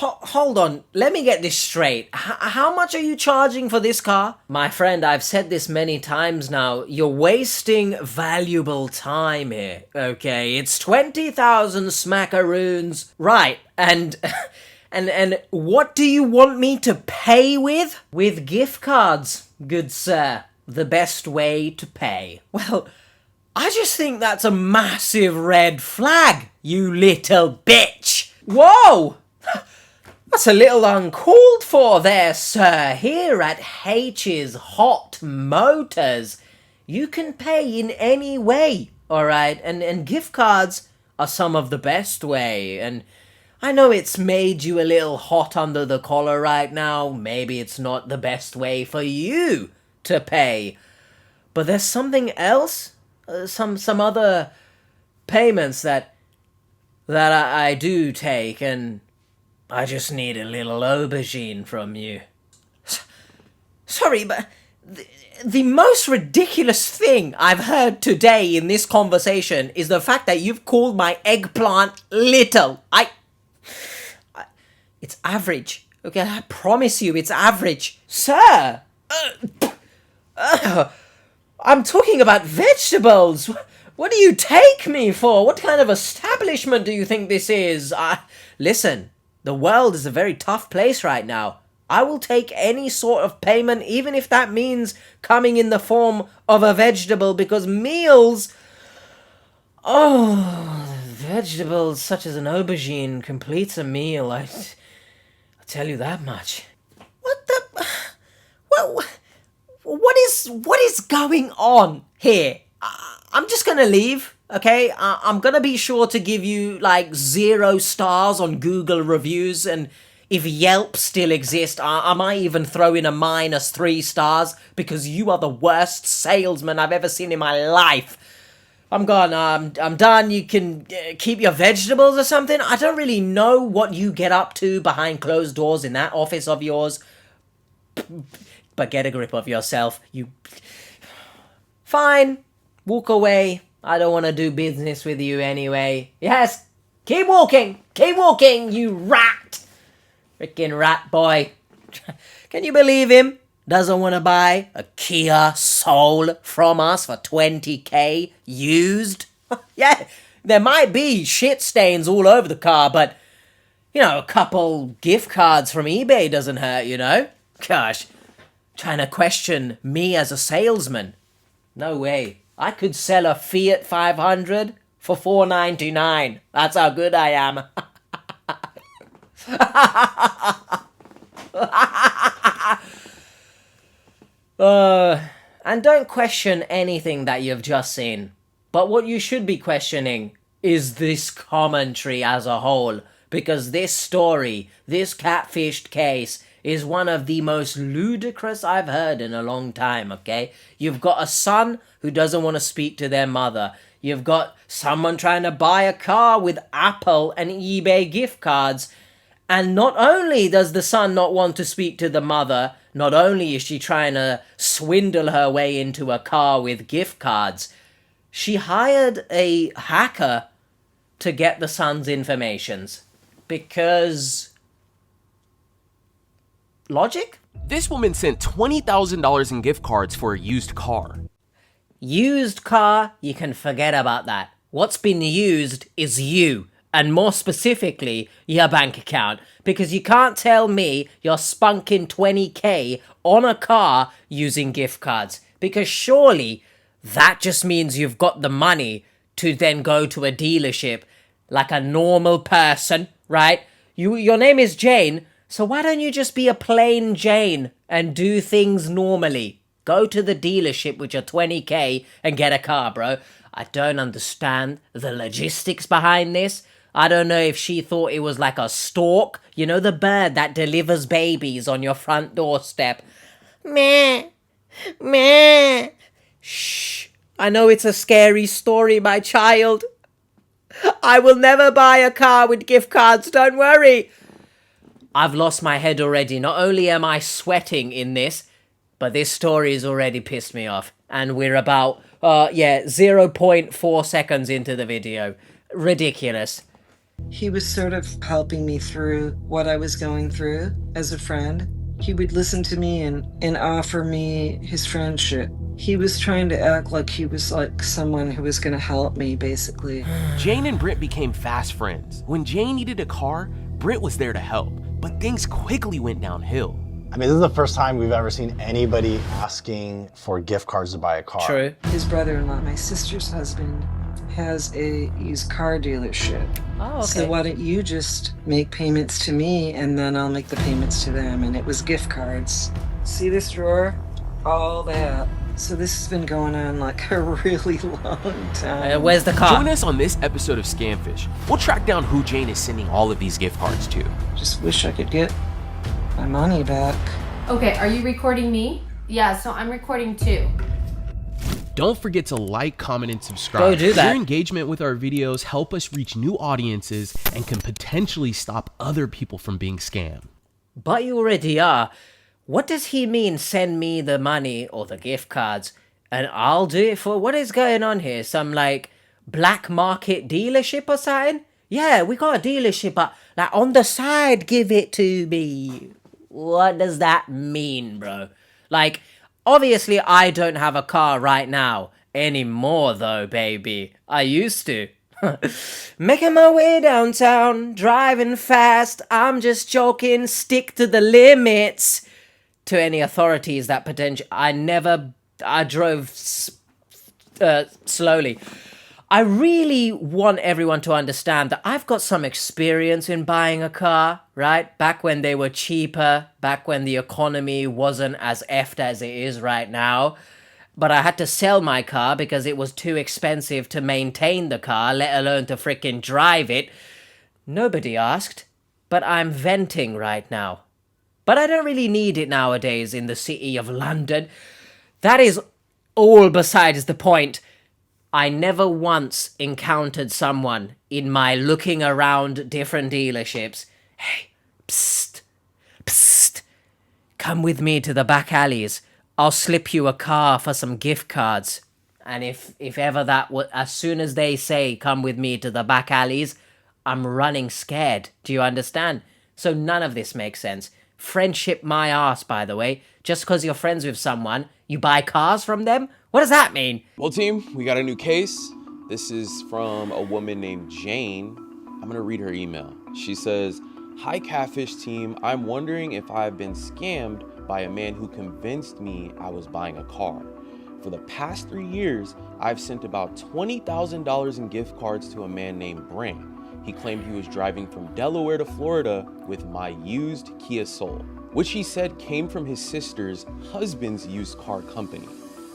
Hold on, let me get this straight. How much are you charging for this car? My friend, I've said this many times now. You're wasting valuable time here, okay? It's 20,000 smackaroons. Right, and what do you want me to pay with? With gift cards, good sir. The best way to pay. Well, I just think that's a massive red flag, you little bitch. Whoa! That's a little uncalled for there, sir. Here at H's Hot Motors, you can pay in any way, alright? And gift cards are some of the best way. And I know it's made you a little hot under the collar right now. Maybe it's not the best way for you to pay. But there's something else? Some other payments that I do take, and I just need a little aubergine from you. Sorry, but the most ridiculous thing I've heard today in this conversation is the fact that you've called my eggplant little. It's average. Okay, I promise you it's average. Sir! I'm talking about vegetables! What do you take me for? What kind of establishment do you think this is? Listen, the world is a very tough place right now. I will take any sort of payment, even if that means coming in the form of a vegetable, because meals... Oh, vegetables such as an aubergine completes a meal. I'll tell you that much. What the... Well, what is going on here? I'm just gonna leave, okay? I'm gonna be sure to give you, 0 stars on Google reviews, and if Yelp still exists, I might even throw in a -3 stars, because you are the worst salesman I've ever seen in my life. I'm gone, I'm done. You can keep your vegetables or something. I don't really know what you get up to behind closed doors in that office of yours. But get a grip of yourself, you... Fine. Walk away. I don't want to do business with you anyway. Yes, keep walking, you rat. Frickin' rat boy. Can you believe him? Doesn't want to buy a Kia Soul from us for 20k used? Yeah, there might be shit stains all over the car, but, a couple gift cards from eBay doesn't hurt, Gosh, trying to question me as a salesman. No way. I could sell a Fiat 500 for $4.99. That's how good I am. And don't question anything that you've just seen. But what you should be questioning is this commentary as a whole. Because this story, this catfished case, is one of the most ludicrous I've heard in a long time, okay? You've got a son who doesn't want to speak to their mother. You've got someone trying to buy a car with Apple and eBay gift cards. And not only does the son not want to speak to the mother, not only is she trying to swindle her way into a car with gift cards, she hired a hacker to get the son's informations. Because... logic? This woman sent $20,000 in gift cards for a used car. Used car? You can forget about that. What's been used is you. And more specifically, your bank account. Because you can't tell me you're spunking 20k on a car using gift cards. Because surely that just means you've got the money to then go to a dealership like a normal person, right? Your name is Jane. So why don't you just be a plain Jane and do things normally? Go to the dealership with your 20k and get a car, bro. I don't understand the logistics behind this. I don't know if she thought it was like a stork. You know, the bird that delivers babies on your front doorstep. Meh. Meh. Shh. I know it's a scary story, my child. I will never buy a car with gift cards, don't worry. I've lost my head already. Not only am I sweating in this, but this story has already pissed me off. And we're about, 0.4 seconds into the video. Ridiculous. He was sort of helping me through what I was going through as a friend. He would listen to me and offer me his friendship. He was trying to act like he was like someone who was going to help me, basically. Jane and Brent became fast friends. When Jane needed a car, Brent was there to help, but things quickly went downhill. I mean, this is the first time we've ever seen anybody asking for gift cards to buy a car. True. His brother-in-law, my sister's husband, has a used car dealership. Oh, okay. So why don't you just make payments to me and then I'll make the payments to them? And it was gift cards. See this drawer? All that. So this has been going on like a really long time. Where's the car? Join us on this episode of Scamfish. We'll track down who Jane is sending all of these gift cards to. Just wish I could get my money back. Okay, are you recording me? Yeah, so I'm recording too. Don't forget to like, comment, and subscribe. Go do that. Your engagement with our videos help us reach new audiences and can potentially stop other people from being scammed. But you already are. What does he mean, send me the money or the gift cards and I'll do it for? What is going on here? Some like black market dealership or something? Yeah, we got a dealership, but like on the side, give it to me. What does that mean, bro? Like, obviously I don't have a car right now anymore though, baby. I used to. Making my way downtown, driving fast. I'm just joking, stick to the limits. To any authorities that I drove slowly. I really want everyone to understand that I've got some experience in buying a car, right? Back when they were cheaper, back when the economy wasn't as effed as it is right now. But I had to sell my car because it was too expensive to maintain the car, let alone to freaking drive it. Nobody asked, but I'm venting right now. But I don't really need it nowadays in the city of London. That is all besides the point. I never once encountered someone in my looking around different dealerships. Hey, psst, psst, come with me to the back alleys. I'll slip you a car for some gift cards. And if ever as soon as they say, come with me to the back alleys, I'm running scared. Do you understand? So none of this makes sense. Friendship my ass, by the way. Just because you're friends with someone, you buy cars from them? What does that mean? Well, team, we got a new case. This is from a woman named Jane. I'm gonna read her email. She says, "Hi, Catfish team. I'm wondering if I've been scammed by a man who convinced me I was buying a car. For the past 3 years, I've sent about $20,000 in gift cards to a man named Brent. He claimed he was driving from Delaware to Florida with my used Kia Soul, which he said came from his sister's husband's used car company.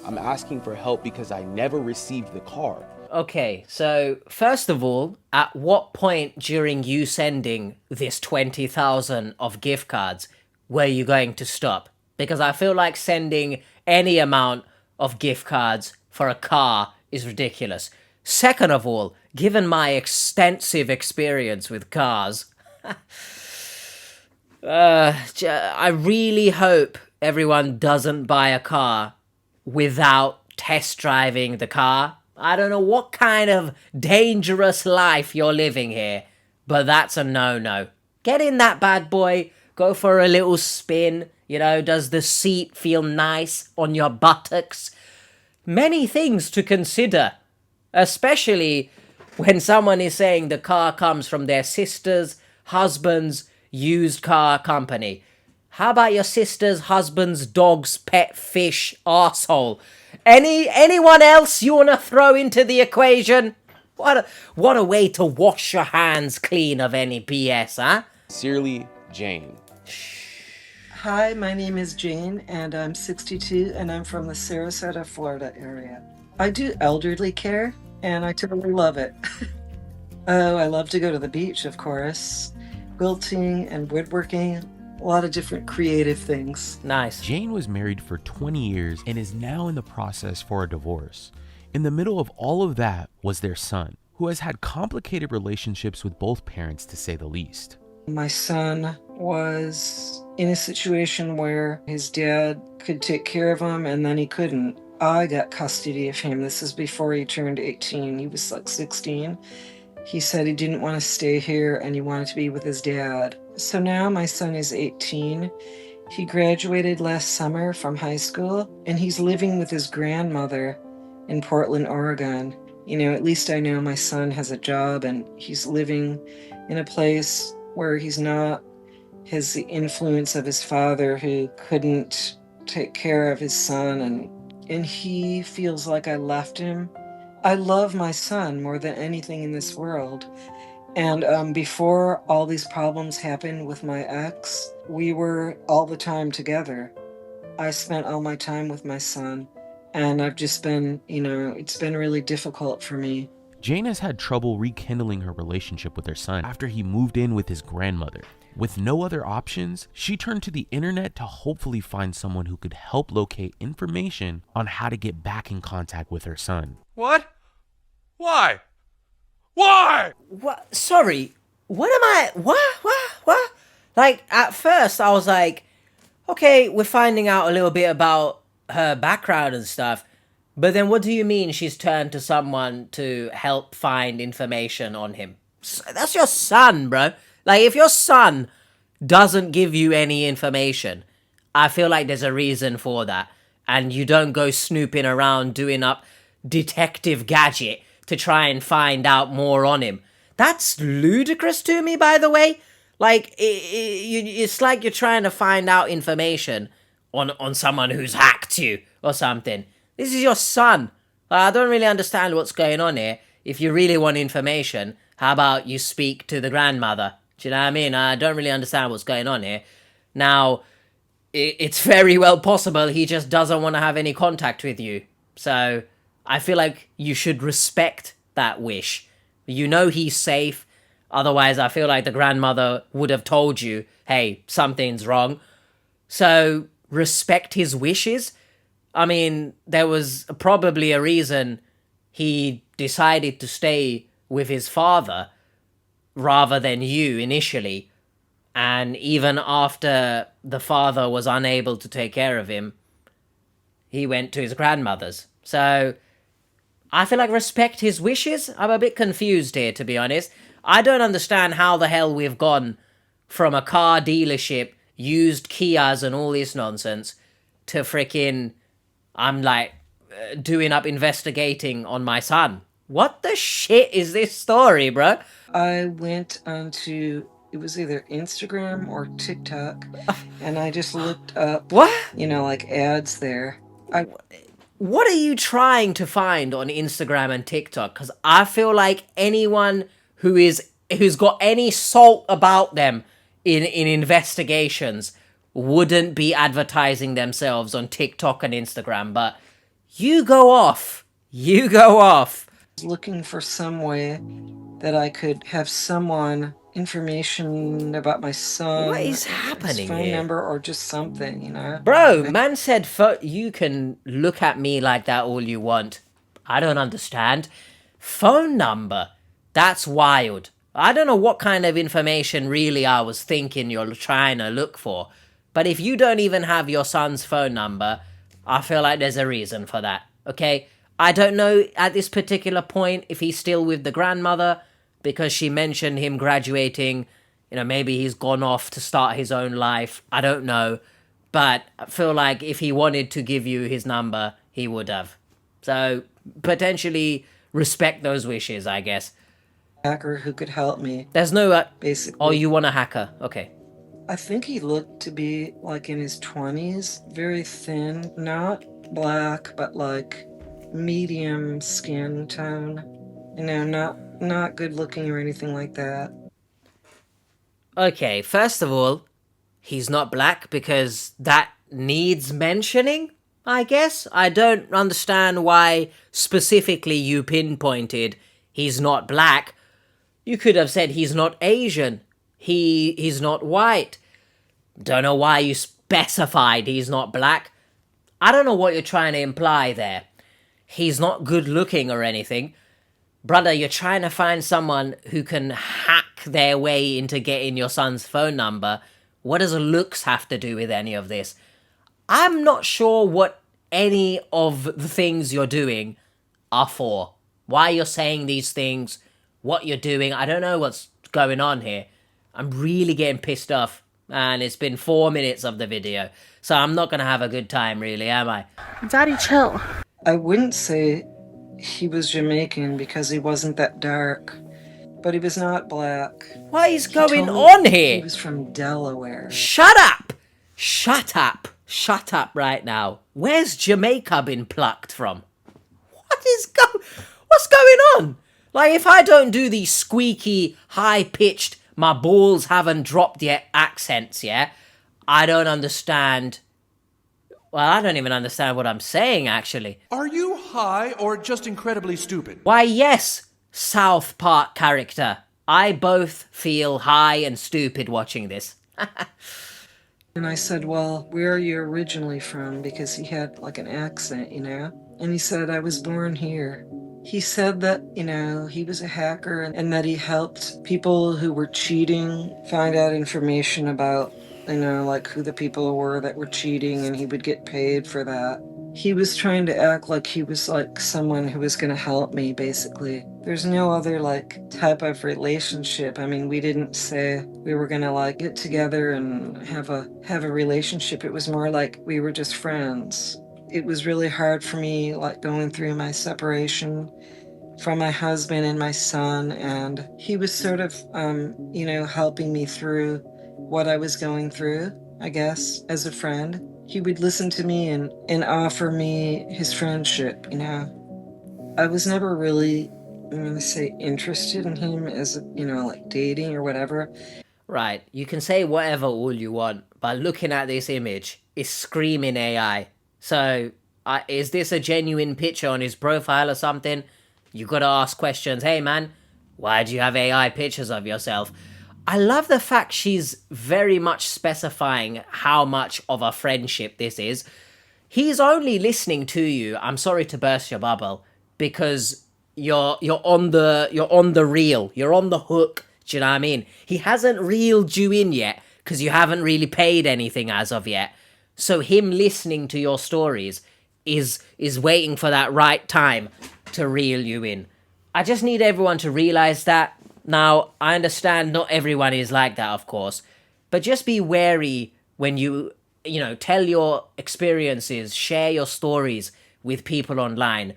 I'm asking for help because I never received the car." Okay, so first of all, at what point during you sending this 20,000 of gift cards were you going to stop? Because I feel like sending any amount of gift cards for a car is ridiculous. Second of all, given my extensive experience with cars, I really hope everyone doesn't buy a car without test driving the car. I don't know what kind of dangerous life you're living here, but that's a no-no. Get in that bad boy, go for a little spin, does the seat feel nice on your buttocks? Many things to consider, especially when someone is saying the car comes from their sister's husband's used car company. How about your sister's husband's dog's pet fish arsehole? Anyone else you want to throw into the equation? What a way to wash your hands clean of any BS, huh? Sincerely, Jane. Hi, my name is Jane, and I'm 62, and I'm from the Sarasota, Florida area. I do elderly care, and I totally love it. Oh, I love to go to the beach, of course. Quilting and woodworking, a lot of different creative things. Nice. Jane was married for 20 years and is now in the process for a divorce. In the middle of all of that was their son, who has had complicated relationships with both parents, to say the least. My son was in a situation where his dad could take care of him and then he couldn't. I got custody of him. This is before he turned 18. He was like 16. He said he didn't want to stay here and he wanted to be with his dad. So now my son is 18. He graduated last summer from high school and he's living with his grandmother in Portland, Oregon. At least I know my son has a job and he's living in a place where he's not has the influence of his father who couldn't take care of his son, and he feels like I left him. I love my son more than anything in this world. And before all these problems happened with my ex, we were all the time together. I spent all my time with my son, and I've just been, it's been really difficult for me. Jane has had trouble rekindling her relationship with her son after he moved in with his grandmother. With no other options, she turned to the internet to hopefully find someone who could help locate information on how to get back in contact with her son. What? Why? Why? What? Sorry. What am I? What? Like, at first, I was like, okay, we're finding out a little bit about her background and stuff. But then what do you mean she's turned to someone to help find information on him? That's your son, bro. Like, if your son doesn't give you any information, I feel like there's a reason for that. And you don't go snooping around doing up detective gadget to try and find out more on him. That's ludicrous to me, by the way. Like, it's like you're trying to find out information on someone who's hacked you or something. This is your son. I don't really understand what's going on here. If you really want information, how about you speak to the grandmother? Do you know what I mean? I don't really understand what's going on here. Now, it's very well possible he just doesn't want to have any contact with you. So, I feel like you should respect that wish. You know he's safe. Otherwise, I feel like the grandmother would have told you, hey, something's wrong. So, respect his wishes. I mean, there was probably a reason he decided to stay with his father rather than you initially. And even after the father was unable to take care of him, he went to his grandmother's. So, I feel like respect his wishes. I'm a bit confused here, to be honest. I don't understand how the hell we've gone from a car dealership, used Kias and all this nonsense, to freaking, I'm like, doing up investigating on my son. What the shit is this story, bro? I went onto, it was either Instagram or TikTok, and I just looked up, What? like ads there. What are you trying to find on Instagram and TikTok? Because I feel like anyone who's got any salt about them in investigations wouldn't be advertising themselves on TikTok and Instagram. But you go off. You go off. Looking for some way that I could have someone information about my son. What is happening his phone here? number or just something, Bro, man said you can look at me like that all you want. I don't understand. Phone number? That's wild. I don't know what kind of information really I was thinking you're trying to look for. But if you don't even have your son's phone number, I feel like there's a reason for that, okay? I don't know at this particular point if he's still with the grandmother because she mentioned him graduating. Maybe he's gone off to start his own life. I don't know. But I feel like if he wanted to give you his number, he would have. So, potentially respect those wishes, I guess. Hacker who could help me. There's no... basically. Oh, you want a hacker? Okay. I think he looked to be like in his 20s, very thin, not black, but like medium skin tone. Not good looking or anything like that. Okay, first of all, he's not black because that needs mentioning, I guess. I don't understand why specifically you pinpointed he's not black. You could have said he's not Asian. He's not white. Don't know why you specified he's not black. I don't know what you're trying to imply there. He's not good looking or anything. Brother, you're trying to find someone who can hack their way into getting your son's phone number. What does looks have to do with any of this? I'm not sure what any of the things you're doing are for. Why you're saying these things, what you're doing. I don't know what's going on here. I'm really getting pissed off. And it's been 4 minutes of the video. So I'm not going to have a good time, really, am I? Daddy, chill. I wouldn't say he was Jamaican because he wasn't that dark, but he was not black. What is He going told me on He here? was from Delaware. Shut up! Shut up! Shut up right now. Where's Jamaica been plucked from? What's going on? Like, if I don't do these squeaky, high-pitched, my balls haven't dropped yet accents, yeah? I don't understand. Well, I don't even understand what I'm saying, actually. Are you high or just incredibly stupid? Why, yes, South Park character. I both feel high and stupid watching this. And I said, well, where are you originally from? Because he had like an accent, you know? And he said, I was born here. He said that, you know, he was a hacker and that he helped people who were cheating find out information about, you know, like who the people were that were cheating, and he would get paid for that. He was trying to act like he was like someone who was going to help me, basically. There's no other like type of relationship. I mean, we didn't say we were going to like get together and have a relationship. It was more like we were just friends. It was really hard for me, like going through my separation from my husband and my son, and he was sort of, you know, helping me through what I was going through, I guess, as a friend. He would listen to me and offer me his friendship, you know. I was never really, I'm going to say, interested in him as, you know, like dating or whatever. Right, you can say whatever all you want, but looking at this image, it's screaming AI. So, is this a genuine picture on his profile or something? You gotta ask questions. Hey man, why do you have AI pictures of yourself? I love the fact she's very much specifying how much of a friendship this is. He's only listening to you, I'm sorry to burst your bubble, because you're on the reel, you're on the hook, do you know what I mean? He hasn't reeled you in yet, because you haven't really paid anything as of yet. So him listening to your stories is waiting for that right time to reel you in. I just need everyone to realize that. Now, I understand not everyone is like that, of course, but just be wary when you know, tell your experiences, share your stories with people online,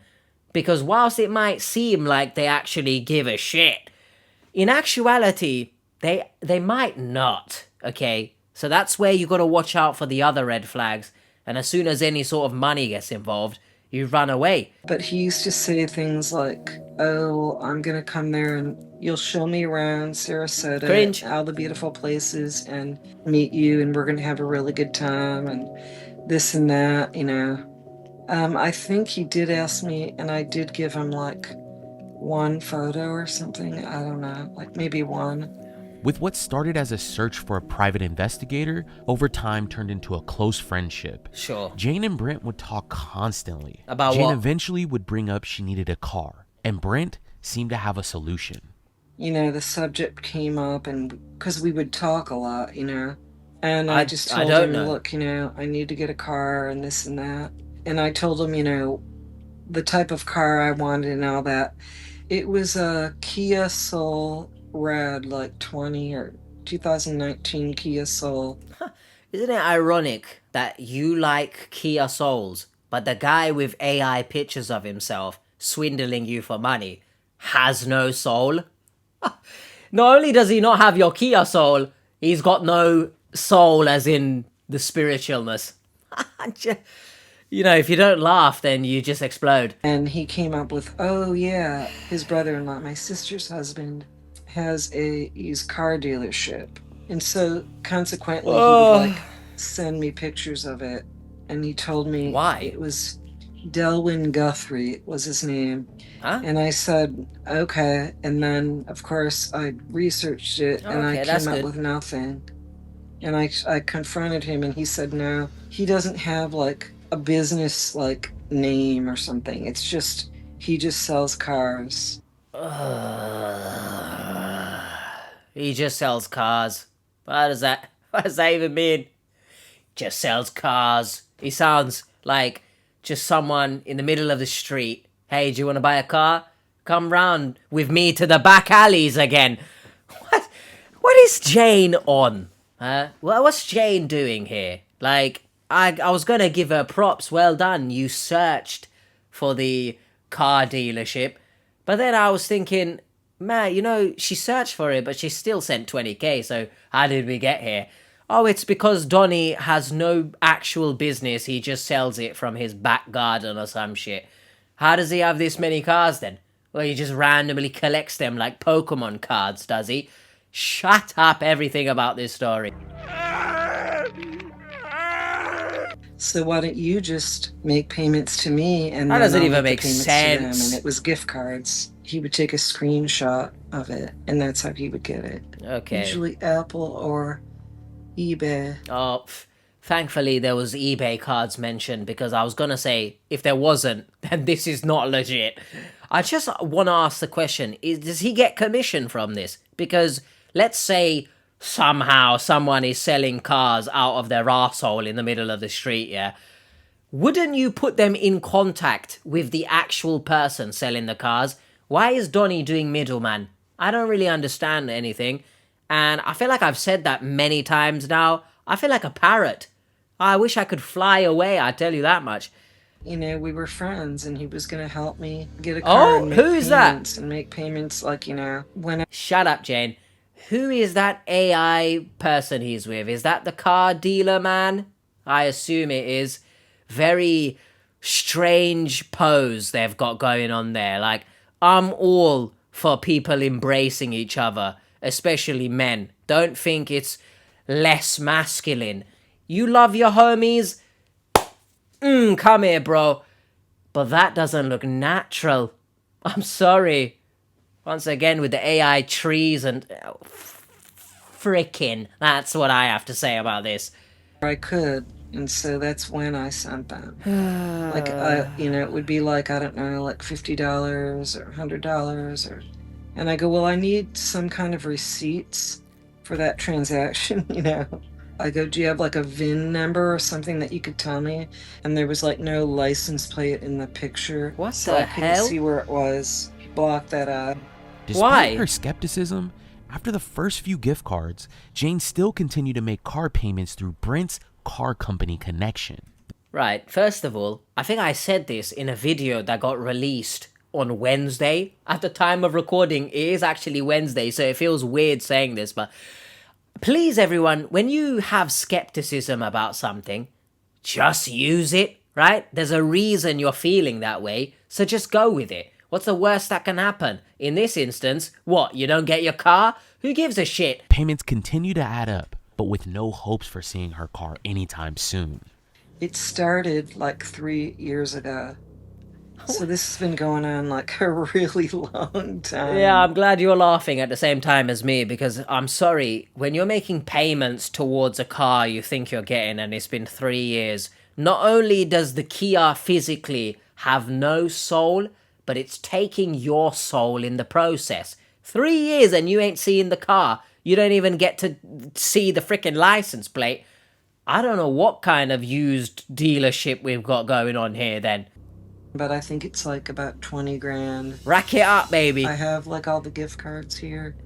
because whilst it might seem like they actually give a shit, in actuality, they might not, okay? So that's where you got to watch out for the other red flags. And as soon as any sort of money gets involved, you run away. But he used to say things like, oh, I'm going to come there and you'll show me around Sarasota, Cringe. all the beautiful places, and meet you, and we're going to have a really good time, and this and that, you know. I think he did ask me, and I did give him like one photo or something. I don't know, like maybe one. With what started as a search for a private investigator, over time turned into a close friendship. Sure. Jane and Brent would talk constantly. About Jane what? eventually would bring up she needed a car, and Brent seemed to have a solution. You know, the subject came up, and because we would talk a lot, you know, and I just told don't him, know. look, you know, I need to get a car and this and that. And I told him, you know, the type of car I wanted and all that. It was a Kia Soul Red, like 2019 Kia Soul. Isn't it ironic that you like Kia Souls, but the guy with AI pictures of himself swindling you for money has no soul? Not only does he not have your Kia Soul, he's got no soul as in the spiritualness. You know, if you don't laugh, then you just explode. And he came up with, oh yeah, his brother-in-law, my sister's husband, has a used car dealership. And so consequently, he would like send me pictures of it. And he told me Why? it was Delwyn Guthrie was his name. Huh? And I said, okay. And then, of course, I researched it and I Okay, that's came up good. with nothing. And I confronted him and he said, no, he doesn't have like a business like name or something. It's just, he just sells cars. He just sells cars. What does that even mean? Just sells cars. He sounds like just someone in the middle of the street. Hey, do you want to buy a car? come round with me to the back alleys again. What is Jane on? What's Jane doing here? Like, I was gonna give her props. Well done. You searched for the car dealership. But then I was thinking, man, you know, she searched for it, but she still sent 20k. So how did we get here? Oh, it's because Donnie has no actual business. He just sells it from his back garden or some shit. How does he have this many cars then? Well, he just randomly collects them like Pokemon cards, does he? Shut up everything about this story. So why don't you just make payments to me and That then doesn't I'll even make the make payments to them? sense. And it was gift cards. He would take a screenshot of it, and that's how he would get it. Okay. Usually Apple or eBay. Oh, thankfully there was eBay cards mentioned, because I was gonna say, if there wasn't, then this is not legit. I just want to ask the question, does he get commission from this? Because let's say somehow someone is selling cars out of their arsehole in the middle of the street, yeah? Wouldn't you put them in contact with the actual person selling the cars? Why is Donnie doing middleman? I don't really understand anything. And I feel like I've said that many times now. I feel like a parrot. I wish I could fly away, I tell you that much. You know, we were friends, and he was going to help me get a car and make who is that? payments and make payments like, you know, when Shut up, Jane. Who is that AI person he's with? Is that the car dealer man? I assume it is. Very strange pose they've got going on there. Like, I'm all for people embracing each other, especially men. Don't think it's less masculine. You love your homies? Come here, bro. But that doesn't look natural. I'm sorry. Once again, with the AI trees and... frickin'. That's what I have to say about this. I could. And so that's when I sent them. Like, you know, it would be like, I don't know, like $50 or $100 or... And I go, well, I need some kind of receipts for that transaction, you know. I go, do you have like a VIN number or something that you could tell me? And there was like no license plate in the picture. What so the I couldn't hell? see where it was. He blocked that out. Despite Why? her skepticism, after the first few gift cards, Jane still continued to make car payments through Brent's car company connection. Right, first of all, I think I said this in a video that got released on Wednesday. At the time of recording, it is actually Wednesday, so it feels weird saying this, but please, everyone, when you have skepticism about something, just use it, right? There's a reason you're feeling that way, so just go with it. What's the worst that can happen? In this instance, what, you don't get your car? Who gives a shit? Payments continue to add up, but with no hopes for seeing her car anytime soon. It started like 3 years ago. So this has been going on like a really long time. Yeah, I'm glad you're laughing at the same time as me, because I'm sorry, when you're making payments towards a car you think you're getting and it's been 3 years, not only does the Kia physically have no soul, but it's taking your soul in the process. 3 years and you ain't seeing the car. You don't even get to see the freaking license plate. I don't know what kind of used dealership we've got going on here then. But I think it's like about 20 grand. Rack it up, baby. I have like all the gift cards here.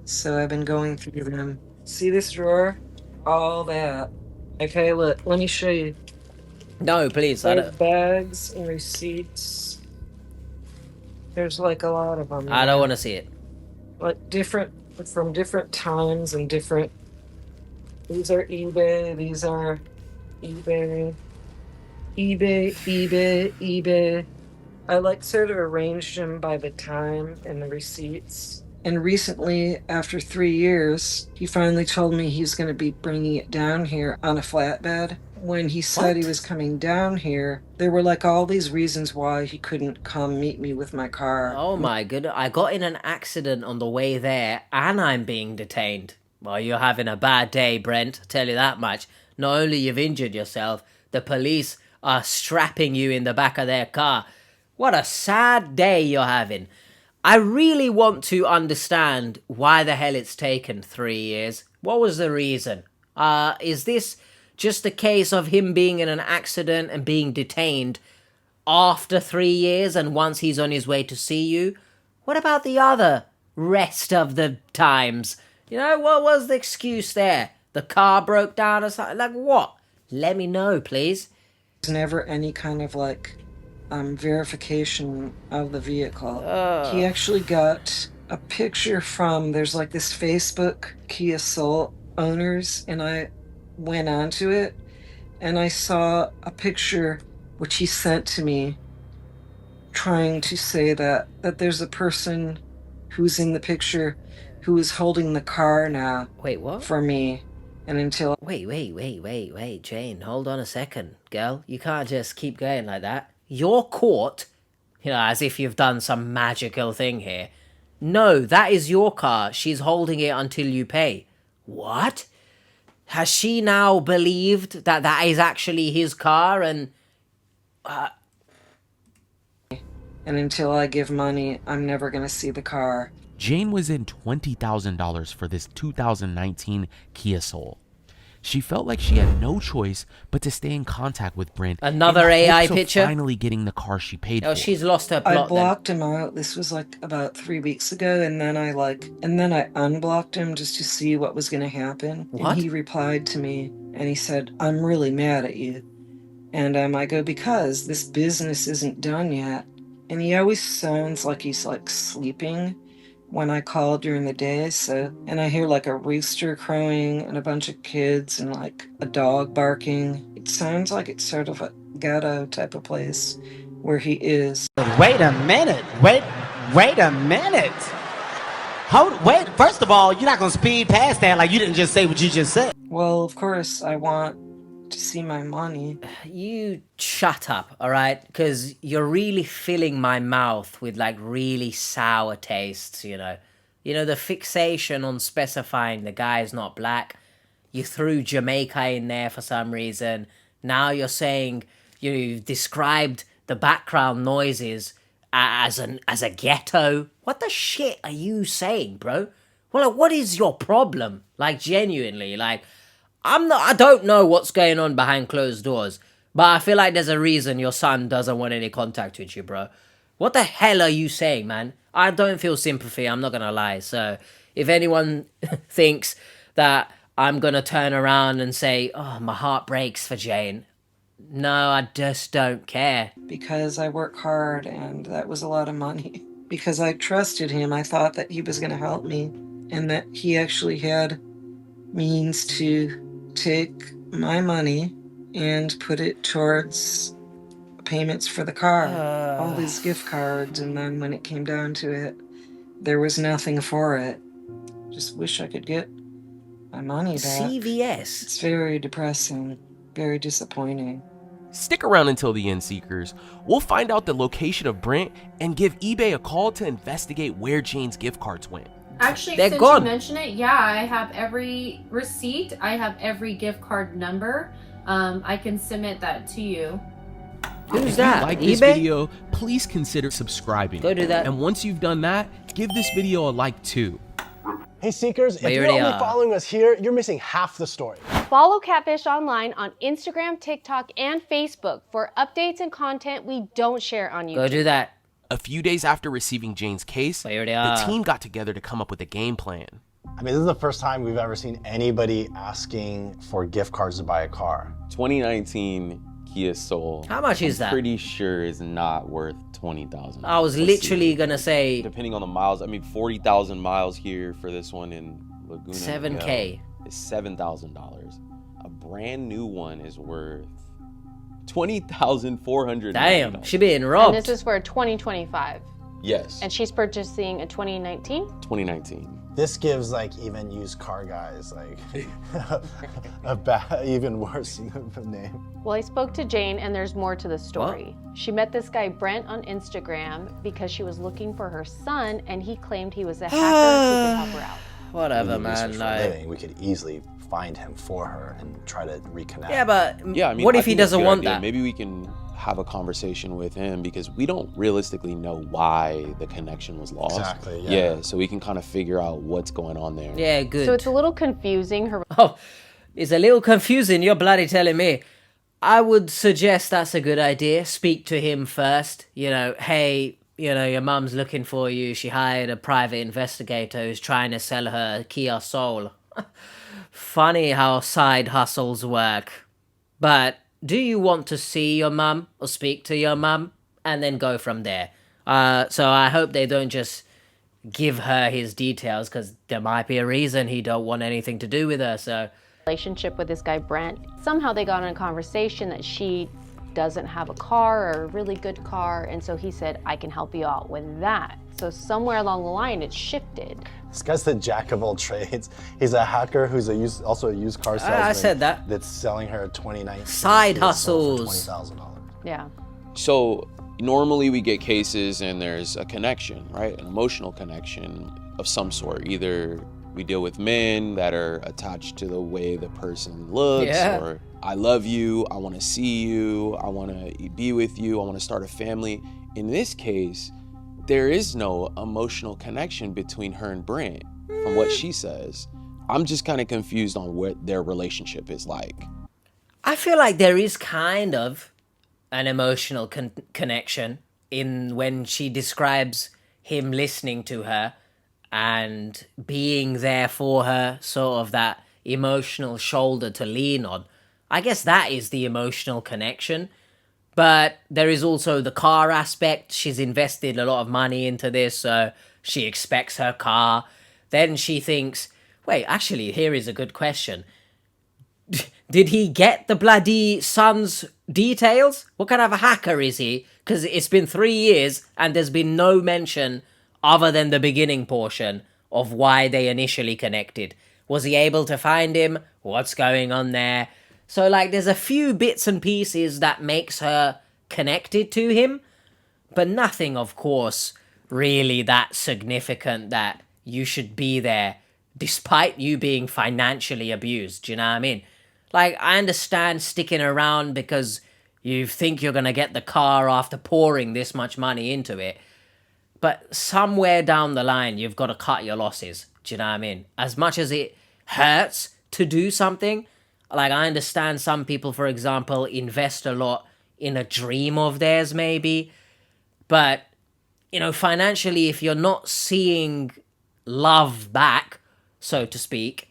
So I've been going through them. See this drawer? All that. Okay, look, let me show you. No, please. I There's don't, bags and receipts. There's like a lot of them. I don't want to see it. Like different, from different times and different. These are eBay, these are eBay. eBay. I like sort of arranged them by the time and the receipts. And recently, after 3 years, he finally told me he's going to be bringing it down here on a flatbed. When he said he was coming down here, there were like all these reasons why he couldn't come meet me with my car. Oh my goodness, I got in an accident on the way there and I'm being detained. Well, you're having a bad day, Brent, I tell you that much. Not only you've injured yourself, the police are strapping you in the back of their car. What a sad day you're having. I really want to understand why the hell it's taken 3 years. What was the reason? Is this just a case of him being in an accident and being detained after 3 years and once he's on his way to see you? What about the other rest of the times? You know, what was the excuse there? The car broke down or something? Like what? Let me know, please. There's never any kind of verification of the vehicle. He actually got a picture from, there's like this Facebook Kia Soul owners, and I went onto it and I saw a picture which he sent to me trying to say that there's a person who's in the picture who is holding the car now. Wait, what? For me. And until... Wait, Jane, hold on a second, girl. You can't just keep going like that. You're caught, as if you've done some magical thing here. No, that is your car. She's holding it until you pay. What? Has she now believed that that is actually his car and... And until I give money, I'm never going to see the car. Jane was in $20,000 for this 2019 Kia Soul. She felt like she had no choice but to stay in contact with Brent. Another in AI hopes of picture? finally getting the car she paid for. Oh, she's lost her plot. I blocked him out. This was about 3 weeks ago, and then I unblocked him just to see what was going to happen. What? And he replied to me, and he said, "I'm really mad at you." And I go, "Because this business isn't done yet." And he always sounds like he's sleeping when I call during the day. And I hear a rooster crowing and a bunch of kids and a dog barking. It sounds like it's sort of a ghetto type of place where he is. Wait a minute. Wait a minute. Wait, first of all, you're not going to speed past that like you didn't just say what you just said. Well, of course, I want to see my money. You shut up, alright? Because you're really filling my mouth with really sour tastes, the fixation on specifying the guy's not black. You threw Jamaica in there for some reason. Now you're saying you've described the background noises as a ghetto. What the shit are you saying, bro? Well, what is your problem? Genuinely, I don't know what's going on behind closed doors, but I feel like there's a reason your son doesn't want any contact with you, bro. What the hell are you saying, man? I don't feel sympathy, I'm not gonna lie. So if anyone thinks that I'm gonna turn around and say, oh, my heart breaks for Jane, no, I just don't care. Because I work hard, and that was a lot of money. Because I trusted him, I thought that he was gonna help me, and that he actually had means to take my money and put it towards payments for the car, all these gift cards, and then when it came down to it, there was nothing for it. Just wish I could get my money back. CVS. It's very depressing, very disappointing. Stick around until the end, Seekers. We'll find out the location of Brent and give eBay a call to investigate where Jane's gift cards went. Actually, They're since gone. you mention it, yeah, I have every receipt. I have every gift card number. I can submit that to you. Who's If that? you like this eBay? video, please consider subscribing. Go do that. And once you've done that, give this video a like too. Hey Seekers, if We you're already only are. following us here, you're missing half the story. Follow Catfish online on Instagram, TikTok, and Facebook for updates and content we don't share on YouTube. Go do that. A few days after receiving Jane's case, We already the are. team got together to come up with a game plan. I mean, this is the first time we've ever seen anybody asking for gift cards to buy a car. 2019 Kia Soul. How much is that? Pretty sure is not worth $20,000. I was Let's literally see. gonna say Depending on the miles, 40,000 miles here for this one in Laguna. 7K. Is $7,000. A brand new one is worth $20,400. damn, she being And robbed. this is for 2025. Yes. And she's purchasing a 2019? 2019. This gives even used car guys even worse name. Well, I spoke to Jane, and there's more to the story. She met this guy Brent on Instagram because she was looking for her son, and he claimed he was a hacker who could help her out. Whatever, We use man. it for a living. We could easily find him for her and try to reconnect. Yeah, but Yeah, I mean, what I if he think it's a doesn't good want idea. that? Maybe we can have a conversation with him because we don't realistically know why the connection was lost. Exactly, yeah. So we can kind of figure out what's going on there. Yeah, good. So it's a little confusing. Her Oh, it's a little confusing. You're bloody telling me. I would suggest that's a good idea. Speak to him first. Hey, your mum's looking for you. She hired a private investigator who's trying to sell her Kia Soul. Funny how side hustles work. But do you want to see your mum or speak to your mum and then go from there? So I hope they don't just give her his details, because there might be a reason he don't want anything to do with her. So Relationship with this guy Brent. Somehow they got in a conversation that she doesn't have a car or a really good car, and so he said, I can help you out with that. So somewhere along the line it shifted. This guy's the jack of all trades. He's a hacker who's also a used car salesman. I said that. That's selling her a 2019 Side Kia Soul for hustles. $20,000. Yeah. So normally we get cases and there's a connection, right? An emotional connection of some sort. Either we deal with men that are attached to the way the person looks, or I love you, I want to see you, I want to be with you, I want to start a family. In this case, there is no emotional connection between her and Brent, from what she says. I'm just kind of confused on what their relationship is like. I feel like there is kind of an emotional connection in when she describes him listening to her and being there for her, sort of that emotional shoulder to lean on. I guess that is the emotional connection. But there is also the car aspect. She's invested a lot of money into this, so she expects her car. Then she thinks, wait, actually, here is a good question. Did he get the bloody son's details? What kind of a hacker is he? Because it's been 3 years and there's been no mention other than the beginning portion of why they initially connected. Was he able to find him? What's going on there? So, like, there's a few bits and pieces that makes her connected to him, but nothing, of course, really that significant that you should be there despite you being financially abused. Do you know what I mean? Like, I understand sticking around because you think you're going to get the car after pouring this much money into it, but somewhere down the line, you've got to cut your losses. Do you know what I mean? As much as it hurts to do something, like, I understand some people, for example, invest a lot in a dream of theirs, maybe. But, financially, if you're not seeing love back, so to speak,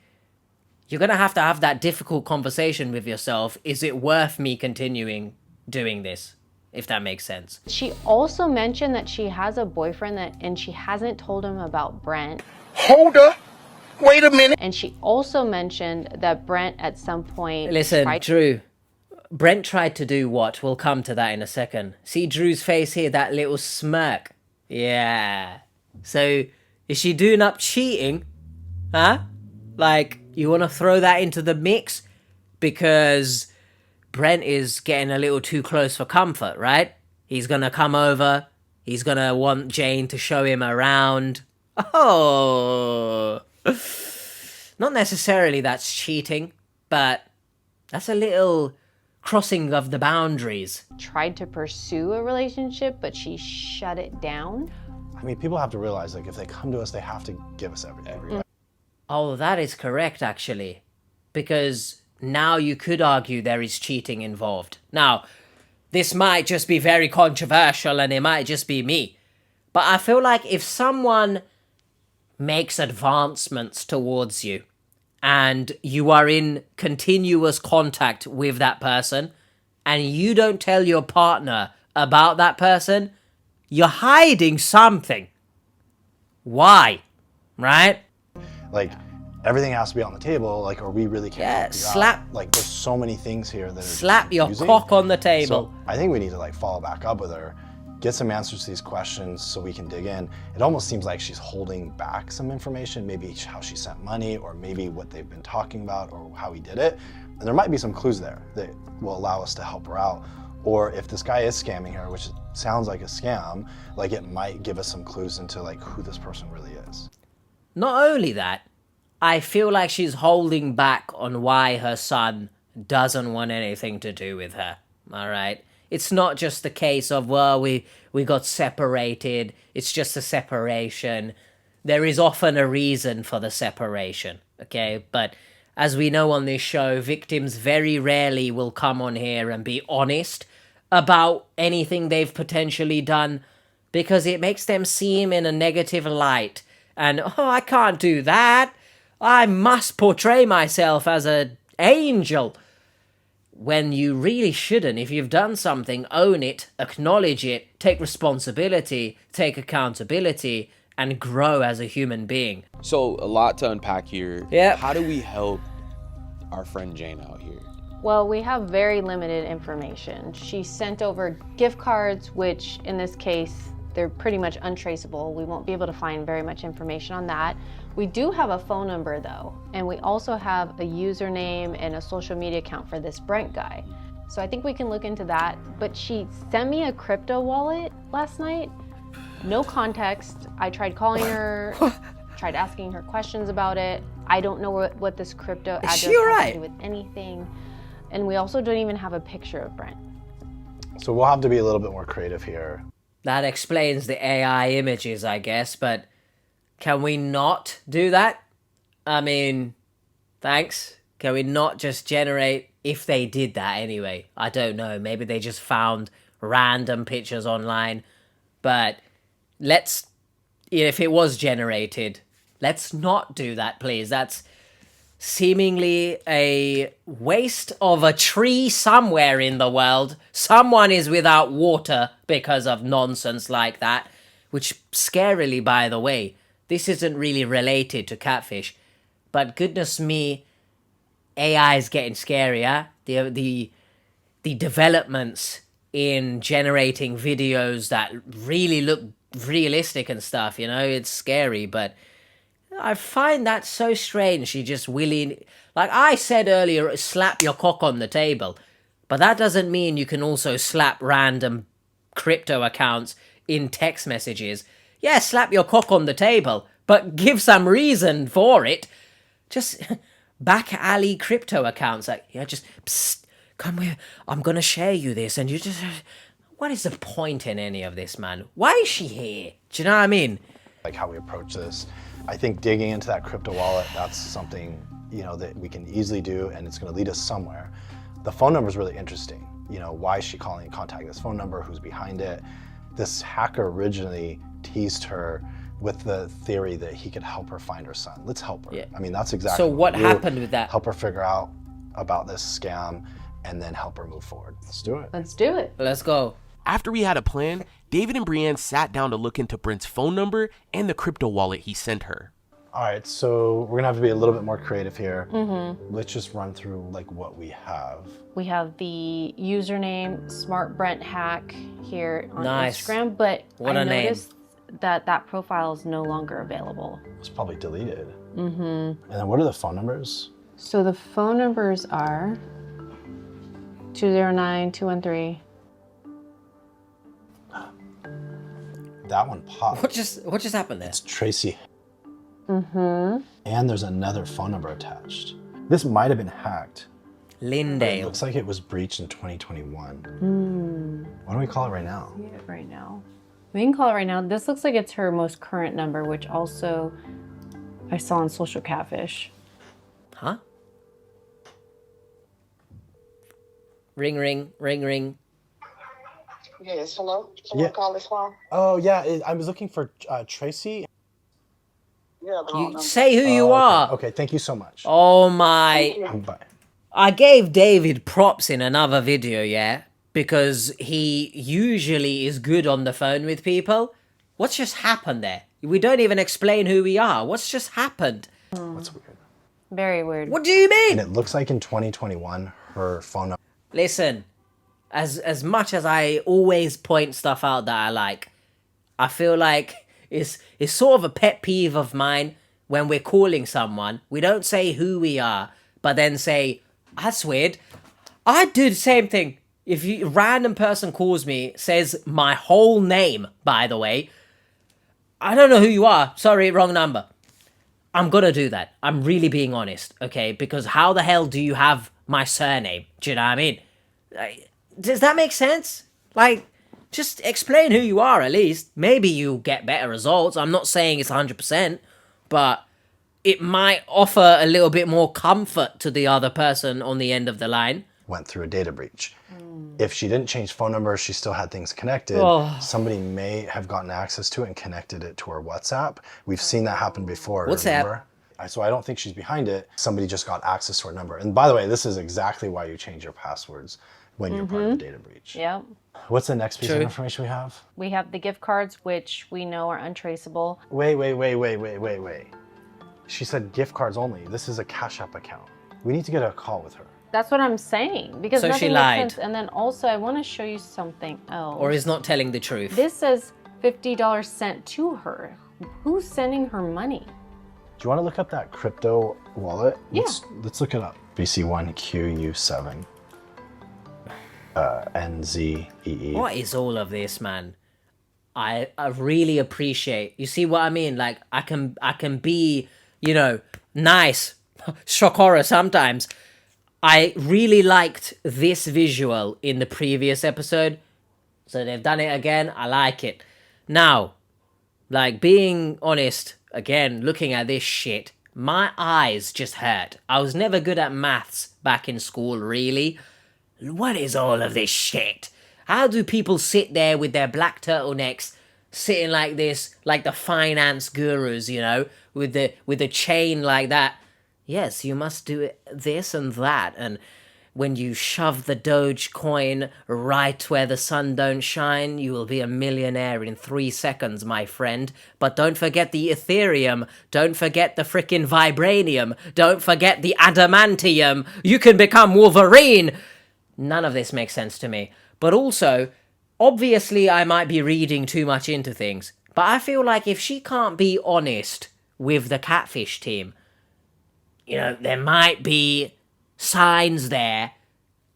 you're going to have that difficult conversation with yourself. Is it worth me continuing doing this? If that makes sense. She also mentioned that she has a boyfriend and she hasn't told him about Brent. Hold up. Wait a minute. And she also mentioned that Brent at some point... Listen, Drew, Brent tried to do what? We'll come to that in a second. See Drew's face here, that little smirk? Yeah. So, is she doing up cheating? Huh? Like, you want to throw that into the mix? Because Brent is getting a little too close for comfort, right? He's going to come over. He's going to want Jane to show him around. Oh... Not necessarily that's cheating, but that's a little crossing of the boundaries. Tried to pursue a relationship, but she shut it down. I mean, people have to realize, like, if they come to us, they have to give us everything. Right? Oh, that is correct, actually. Because now you could argue there is cheating involved. Now, this might just be very controversial and it might just be me. But I feel like if someone makes advancements towards you and you are in continuous contact with that person and you don't tell your partner about that person, you're hiding something. Why? Right? Like, everything has to be on the table, like, or we really can't help you out. Like, there's so many things here that are slap your confusing. cock on the table. So I think we need to, like, follow back up with her, get some answers to these questions so we can dig in. It almost seems like she's holding back some information, maybe how she sent money, or maybe what they've been talking about, or how he did it. And there might be some clues there that will allow us to help her out. Or if this guy is scamming her, which sounds like a scam, like, it might give us some clues into, like, who this person really is. Not only that, I feel like she's holding back on why her son doesn't want anything to do with her. All right? It's not just the case of, well, we got separated. It's just a separation. There is often a reason for the separation, okay? But as we know on this show, victims very rarely will come on here and be honest about anything they've potentially done. because it makes them seem in a negative light. And, oh, I can't do that. I must portray myself as an angel. When you really shouldn't. If you've done something, own it, acknowledge it, take responsibility, take accountability, and grow as a human being. So a lot to unpack here. Yeah. How do we help our friend Jane out here? Well, we have very limited information. She sent over gift cards, which in this case, they're pretty much untraceable. We won't be able to find very much information on that. We do have a phone number though, and we also have a username and a social media account for this Brent guy. So I think we can look into that. But she sent me a crypto wallet last night. No context. I tried calling her, tried asking her questions about it. I don't know what this crypto address has to do with anything. And we also don't even have a picture of Brent. So we'll have to be a little bit more creative here. That explains the AI images, I guess, but can we not do that? I mean, thanks. Can we not just generate, if they did that anyway? I don't know. Maybe they just found random pictures online. But let's, if it was generated, let's not do that, please. That's seemingly a waste of a tree somewhere in the world. Someone is without water because of nonsense like that. Which, scarily, by the way, this isn't really related to Catfish, but goodness me, AI is getting scarier. The developments in generating videos that really look realistic and stuff, you know, it's scary, but I find that so strange. She just willing, like I said earlier, slap your cock on the table, but that doesn't mean you can also slap random crypto accounts in text messages. Yeah, slap your cock on the table, but give some reason for it. Just back alley crypto accounts, like, yeah, just, psst, come here, I'm gonna share you this, and you just, what is the point in any of this, man? Why is she here? Do you know what I mean? Like how we approach this. I think digging into that crypto wallet, that's something, you know, that we can easily do, and it's gonna lead us somewhere. The phone number is really interesting. You know, why is she calling and contact this phone number? Who's behind it? This hacker originally teased her with the theory that he could help her find her son. Let's help her. Yeah. I mean, that's exactly so what happened with that? Help her figure out about this scam and then help her move forward. Let's do it. Let's do it. Let's go. After we had a plan, David and Brienne sat down to look into Brent's phone number and the crypto wallet he sent her. All right, so we're gonna have to be a little bit more creative here. Let's just run through like what we have. We have the username Smart Brent Hack here on Nice. Instagram, but What I a name. noticed that profile is no longer available. It's probably deleted. And then what are the phone numbers? So the phone numbers are 209-213. That one popped. What just happened there? It's Tracy. And there's another phone number attached. This might have been hacked. It Lindale. looks like it was breached in 2021. Why don't we call it right now? Yeah, right now. We can call it right now. This looks like it's her most current number, which also I saw on Social Catfish. Huh? Ring, ring, ring, ring. Yes, hello? Someone call this phone? Oh yeah, I was looking for Tracy. Yeah, You say who you are. Okay, thank you so much. Oh my. Bye. I gave David props in another video, yeah? Because he usually is good on the phone with people. What's just happened there? We don't even explain who we are. What's just happened? That's weird. Very weird. What do you mean? And it looks like in 2021, her phone number. Listen, as much as I always point stuff out that I like, I feel like it's sort of a pet peeve of mine when we're calling someone. We don't say who we are, but then say, that's weird. I do the same thing. If a random person calls me, says my whole name, by the way, I don't know who you are. Sorry, wrong number. I'm gonna do that. I'm really being honest, okay? Because how the hell do you have my surname? Do you know what I mean? Does that make sense? Like, just explain who you are at least. Maybe you'll get better results. I'm not saying it's 100%, but it might offer a little bit more comfort to the other person on the end of the line. Went through a data breach. If she didn't change phone numbers, she still had things connected. Somebody may have gotten access to it and connected it to her WhatsApp. We've seen that happen before. WhatsApp. Remember? So I don't think she's behind it. Somebody just got access to her number. And by the way, this is exactly why you change your passwords when you're part of the data breach. Yep. What's the next piece of information we have? We have the gift cards, which we know are untraceable. Wait. She said gift cards only. This is a Cash App account. We need to get a call with her. That's what I'm saying, because So she nothing lied. makes sense. And then also, I want to show you something else. Or is not telling the truth. This says $50 sent to her. Who's sending her money? Do you want to look up that crypto wallet? Yeah. Let's look it up. BC1QU7 NZEE. What is all of this, man? I really appreciate. You see what I mean? Like I can be, nice, shock horror sometimes. I really liked this visual in the previous episode, so they've done it again. I like it. Now, like being honest, again, looking at this shit, my eyes just hurt. I was never good at maths back in school, really. What is all of this shit? How do people sit there with their black turtlenecks, sitting like this, like the finance gurus, with the chain like that? Yes, you must do this and that, and when you shove the Doge coin right where the sun don't shine, you will be a millionaire in 3 seconds, my friend. But don't forget the Ethereum, don't forget the frickin' Vibranium, don't forget the Adamantium, you can become Wolverine! None of this makes sense to me. But also, obviously I might be reading too much into things, but I feel like if she can't be honest with the Catfish team, there might be signs there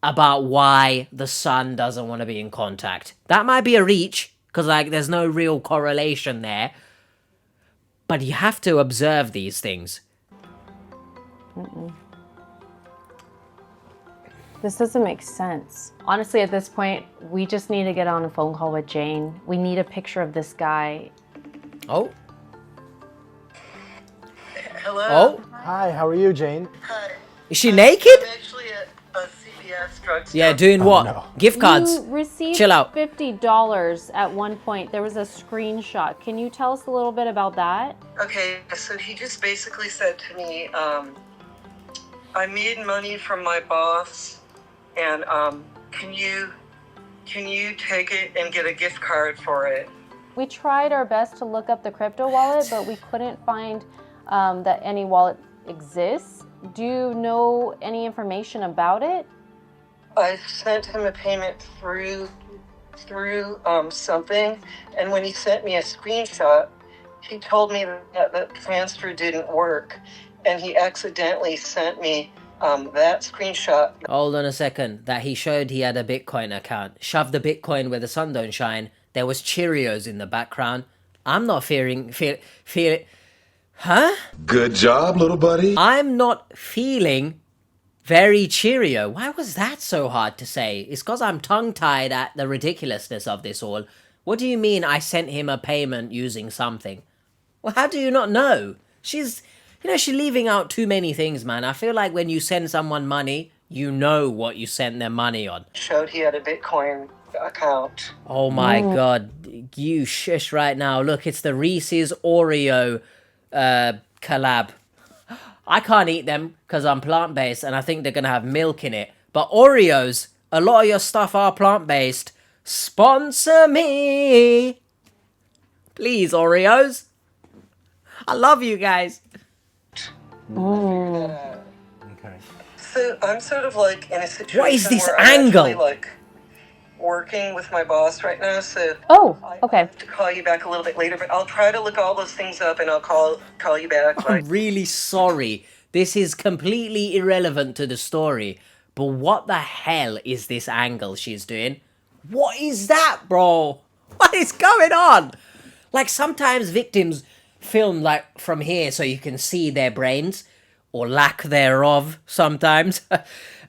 about why the sun doesn't want to be in contact. That might be a reach, because there's no real correlation there. But you have to observe these things. This doesn't make sense. Honestly, at this point, we just need to get on a phone call with Jane. We need a picture of this guy. Oh. Hello. Oh. Hi, how are you, Jane? Hi. Is she naked? I'm actually at a CVS drugstore. Yeah, doing what? No. Gift cards. You received Chill out. $50 at one point. There was a screenshot. Can you tell us a little bit about that? Okay, so he just basically said to me, I made money from my boss, and can you take it and get a gift card for it? We tried our best to look up the crypto wallet, but we couldn't find that any wallet exists. Do you know any information about it? I sent him a payment through something, and when he sent me a screenshot, he told me that the transfer didn't work, and he accidentally sent me that screenshot. Hold on a second. That he showed he had a Bitcoin account. Shoved the Bitcoin where the sun don't shine. There was Cheerios in the background. I'm not feeling... Huh? Good job, little buddy. I'm not feeling very Cheerio. Why was that so hard to say? It's because I'm tongue-tied at the ridiculousness of this all. What do you mean I sent him a payment using something? Well, how do you not know? She's leaving out too many things, man. I feel like when you send someone money, you know what you sent them money on. Showed he had a Bitcoin account. Oh my God. You shush right now. Look, it's the Reese's Oreo collab. I can't eat them because I'm plant-based and I think they're going to have milk in it. But Oreos, a lot of your stuff are plant-based. Sponsor me. Please, Oreos. I love you guys. Okay. So I'm sort of like in a situation What is this where I'm angle? actually, working with my boss right now, so Oh, okay. I have to call you back a little bit later, but I'll try to look all those things up and I'll call you back. I'm really sorry. This is completely irrelevant to the story. But what the hell is this angle she's doing? What is that, bro? What is going on? Like sometimes victims film from here so you can see their brains or lack thereof sometimes.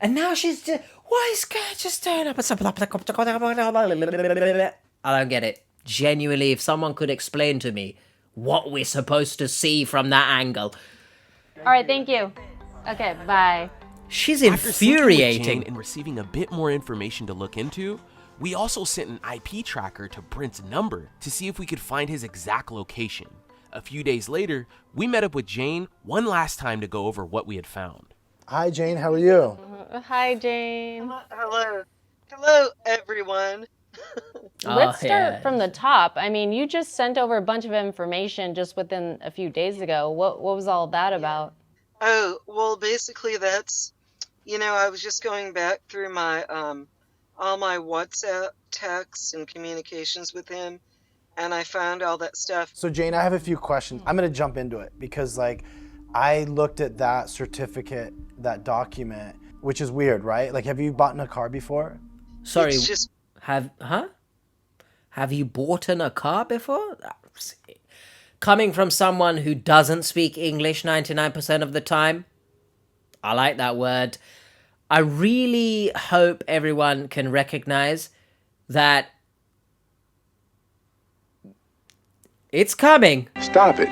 And now she's just... Why is God just turn up? I don't get it. Genuinely, if someone could explain to me what we're supposed to see from that angle. All right, thank you. Okay, bye. She's After syncing with infuriating. Jane and receiving a bit more information to look into, we also sent an IP tracker to Brent's number to see if we could find his exact location. A few days later, we met up with Jane one last time to go over what we had found. Hi, Jane. How are you? Hi, Jane. Hello. Hello, everyone. Let's start from the top. I mean, you just sent over a bunch of information just within a few days ago. What was all that about? Oh, well, basically that's, I was just going back through my all my WhatsApp texts and communications with him, and I found all that stuff. So Jane, I have a few questions. I'm gonna jump into it because I looked at that certificate, that document, which is weird, right? Have you bought in a car before? Sorry, It's just have you bought in a car before? Coming from someone who doesn't speak English 99% of the time, I like that word. I really hope everyone can recognize that it's coming. Stop it.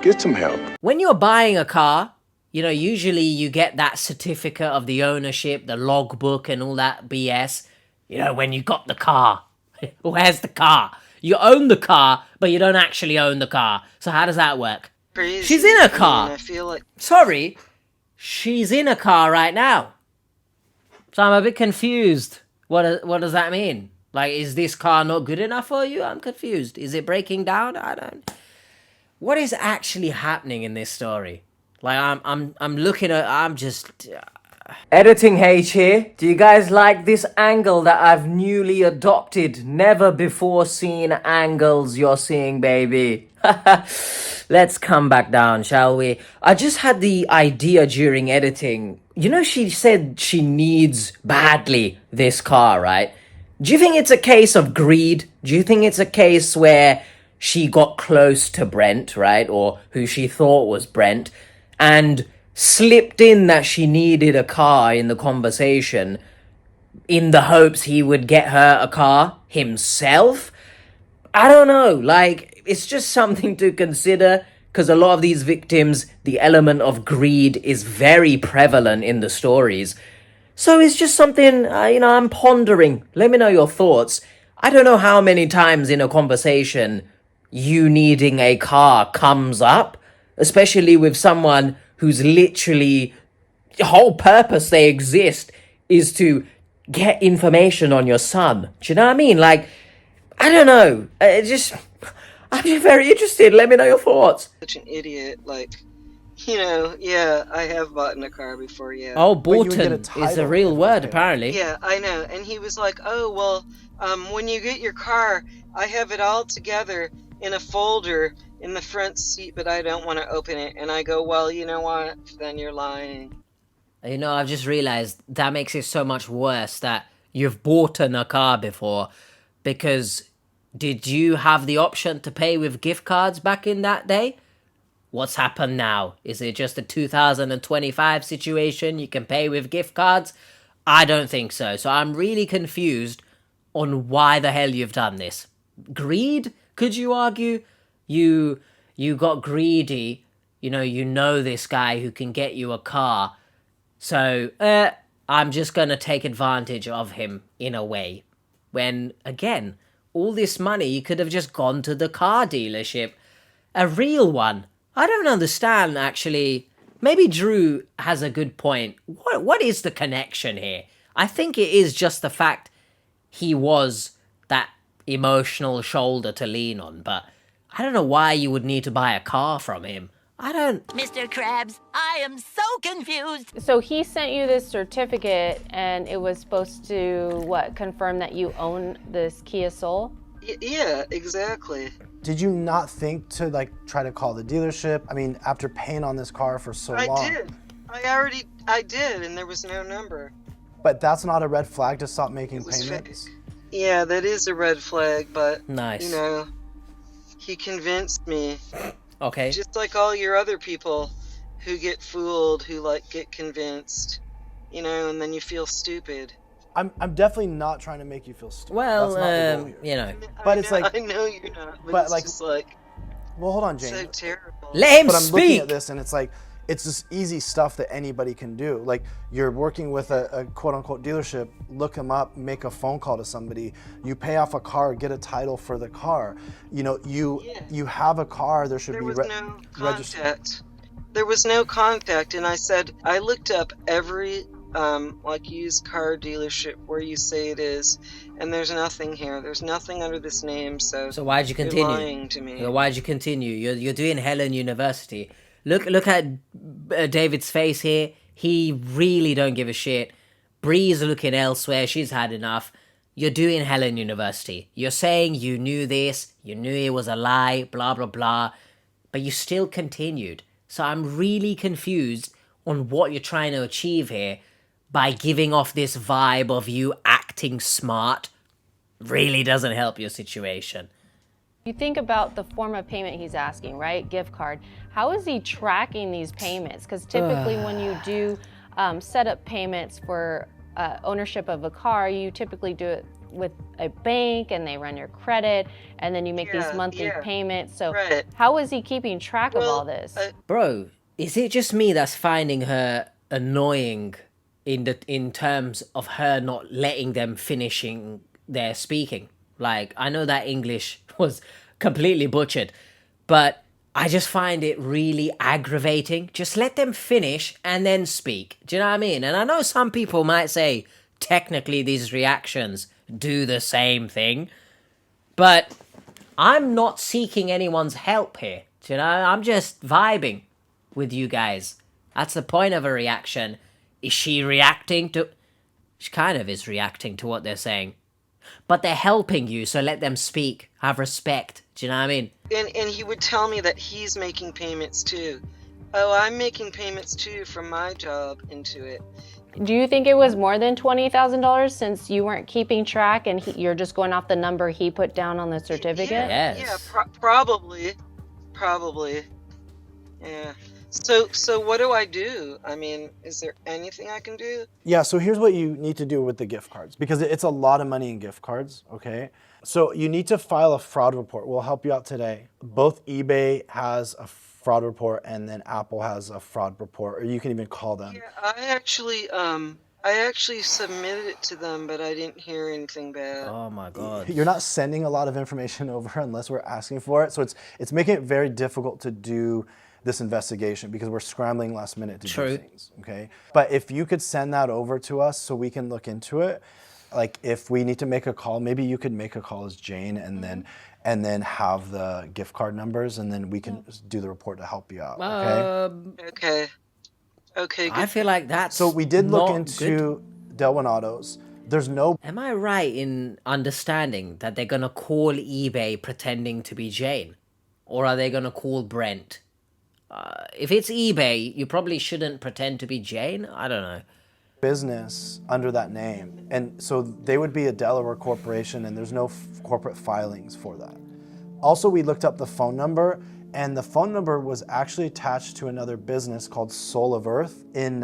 Get some help. When you're buying a car, usually you get that certificate of the ownership, the logbook and all that BS. When you got the car. Where's the car? You own the car, but you don't actually own the car. So how does that work? crazy. She's in a car. I feel like Sorry, she's in a car right now. So I'm a bit confused. What does that mean? Is this car not good enough for you? I'm confused. Is it breaking down? I don't. What is actually happening in this story? I'm looking at. I'm just. Editing H here. Do you guys like this angle that I've newly adopted? Never before seen angles you're seeing, baby. Let's come back down, shall we? I just had the idea during editing. She said she needs badly this car, right? Do you think it's a case of greed? Do you think it's a case where she got close to Brent, right? Or who she thought was Brent, and slipped in that she needed a car in the conversation in the hopes he would get her a car himself? I don't know. It's just something to consider, because a lot of these victims, the element of greed is very prevalent in the stories. So it's just something, I'm pondering. Let me know your thoughts. I don't know how many times in a conversation you needing a car comes up, especially with someone whose literally whole purpose they exist is to get information on your son. Do you know what I mean? I don't know. I'm just very interested. Let me know your thoughts. such an idiot. Yeah, I have bought in a car before, yeah. Oh, But you would get a Borton is a title real if it word, was apparently. Yeah, I know. And he was like, oh, well, when you get your car, I have it all together in a folder in the front seat, but I don't want to open it. And I go, well, you know what? Then you're lying. I've just realized that makes it so much worse that you've bought in a car before, because did you have the option to pay with gift cards back in that day? What's happened now? Is it just a 2025 situation? You can pay with gift cards? I don't think so. So I'm really confused on why the hell you've done this. Greed, could you argue? You got greedy. You know this guy who can get you a car. So, I'm just gonna take advantage of him in a way. When, again, all this money, you could have just gone to the car dealership. A real one. I don't understand, actually. Maybe Drew has a good point. What is the connection here? I think it is just the fact he was that emotional shoulder to lean on, but I don't know why you would need to buy a car from him. I don't... Mr. Krabs, I am so confused. So he sent you this certificate, and it was supposed to, confirm that you own this Kia Soul? Yeah, exactly. Did you not think to try to call the dealership? I mean, after paying on this car for so long. I did, and there was no number. But that's not a red flag to stop making payments? Yeah, that is a red flag, but Nice. He convinced me. Okay. Just like all your other people who get fooled, who get convinced, and then you feel stupid. I'm definitely not trying to make you feel stupid. Well, That's not the goal here. But it's I know you're not, but it's just well, hold on, Jane. so terrible. Let him But I'm looking speak! at this and it's it's this easy stuff that anybody can do. Like, you're working with a quote unquote dealership, look them up, make a phone call to somebody, you pay off a car, get a title for the car. You know, you have a car, there should There be was no contact. There was no contact, and I said, I looked up every like used car dealership where you say it is, and there's nothing here. There's nothing under this name, so why'd you continue? You're lying to me. Why'd you continue? You're doing Helen University. Look at David's face here. He really don't give a shit. Bree's looking elsewhere. She's had enough. You're doing Helen University. You're saying you knew this, you knew it was a lie, blah, blah, blah, but you still continued. So I'm really confused on what you're trying to achieve here by giving off this vibe of you acting smart. Really doesn't help your situation. You think about the form of payment he's asking, right? Gift card. How is he tracking these payments? Because typically when you do set up payments for ownership of a car, you typically do it with a bank and they run your credit and then you make these monthly payments. So how is he keeping track of all this? Bro, is it just me that's finding her annoying in terms of her not letting them finishing their speaking? Like, I know that English was completely butchered, but I just find it really aggravating. Just let them finish and then speak. Do you know what I mean? And I know some people might say, technically these reactions do the same thing, but I'm not seeking anyone's help here. Do you know? I'm just vibing with you guys. That's the point of a reaction. Is she reacting to... She kind of is reacting to what they're saying. But they're helping you, so let them speak. Have respect. Do you know what I mean? And he would tell me that he's making payments too. Oh, I'm making payments too from my job into it. Do you think it was more than $20,000 since you weren't keeping track and you're just going off the number he put down on the certificate? Yeah, probably. Yeah. So what do I do? I mean, is there anything I can do? Yeah, so here's what you need to do with the gift cards, because it's a lot of money in gift cards, okay? So you need to file a fraud report. We'll help you out today. Both eBay has a fraud report and then Apple has a fraud report, or you can even call them. Yeah, I actually submitted it to them, but I didn't hear anything back. Oh my God. You're not sending a lot of information over unless we're asking for it, so it's making it very difficult to do this investigation because we're scrambling last minute to do things, okay? But if you could send that over to us so we can look into it, like if we need to make a call, maybe you could make a call as Jane and then have the gift card numbers and then we can do the report to help you out, okay? Okay. Good. I feel like that's So we did look not into Delwyn Autos. There's no... Am I right in understanding that they're gonna call eBay pretending to be Jane? Or are they gonna call Brent? If it's eBay, you probably shouldn't pretend to be Jane. I don't know. Business under that name. And so they would be a Delaware corporation and there's no corporate filings for that. Also, we looked up the phone number and the phone number was actually attached to another business called Soul of Earth in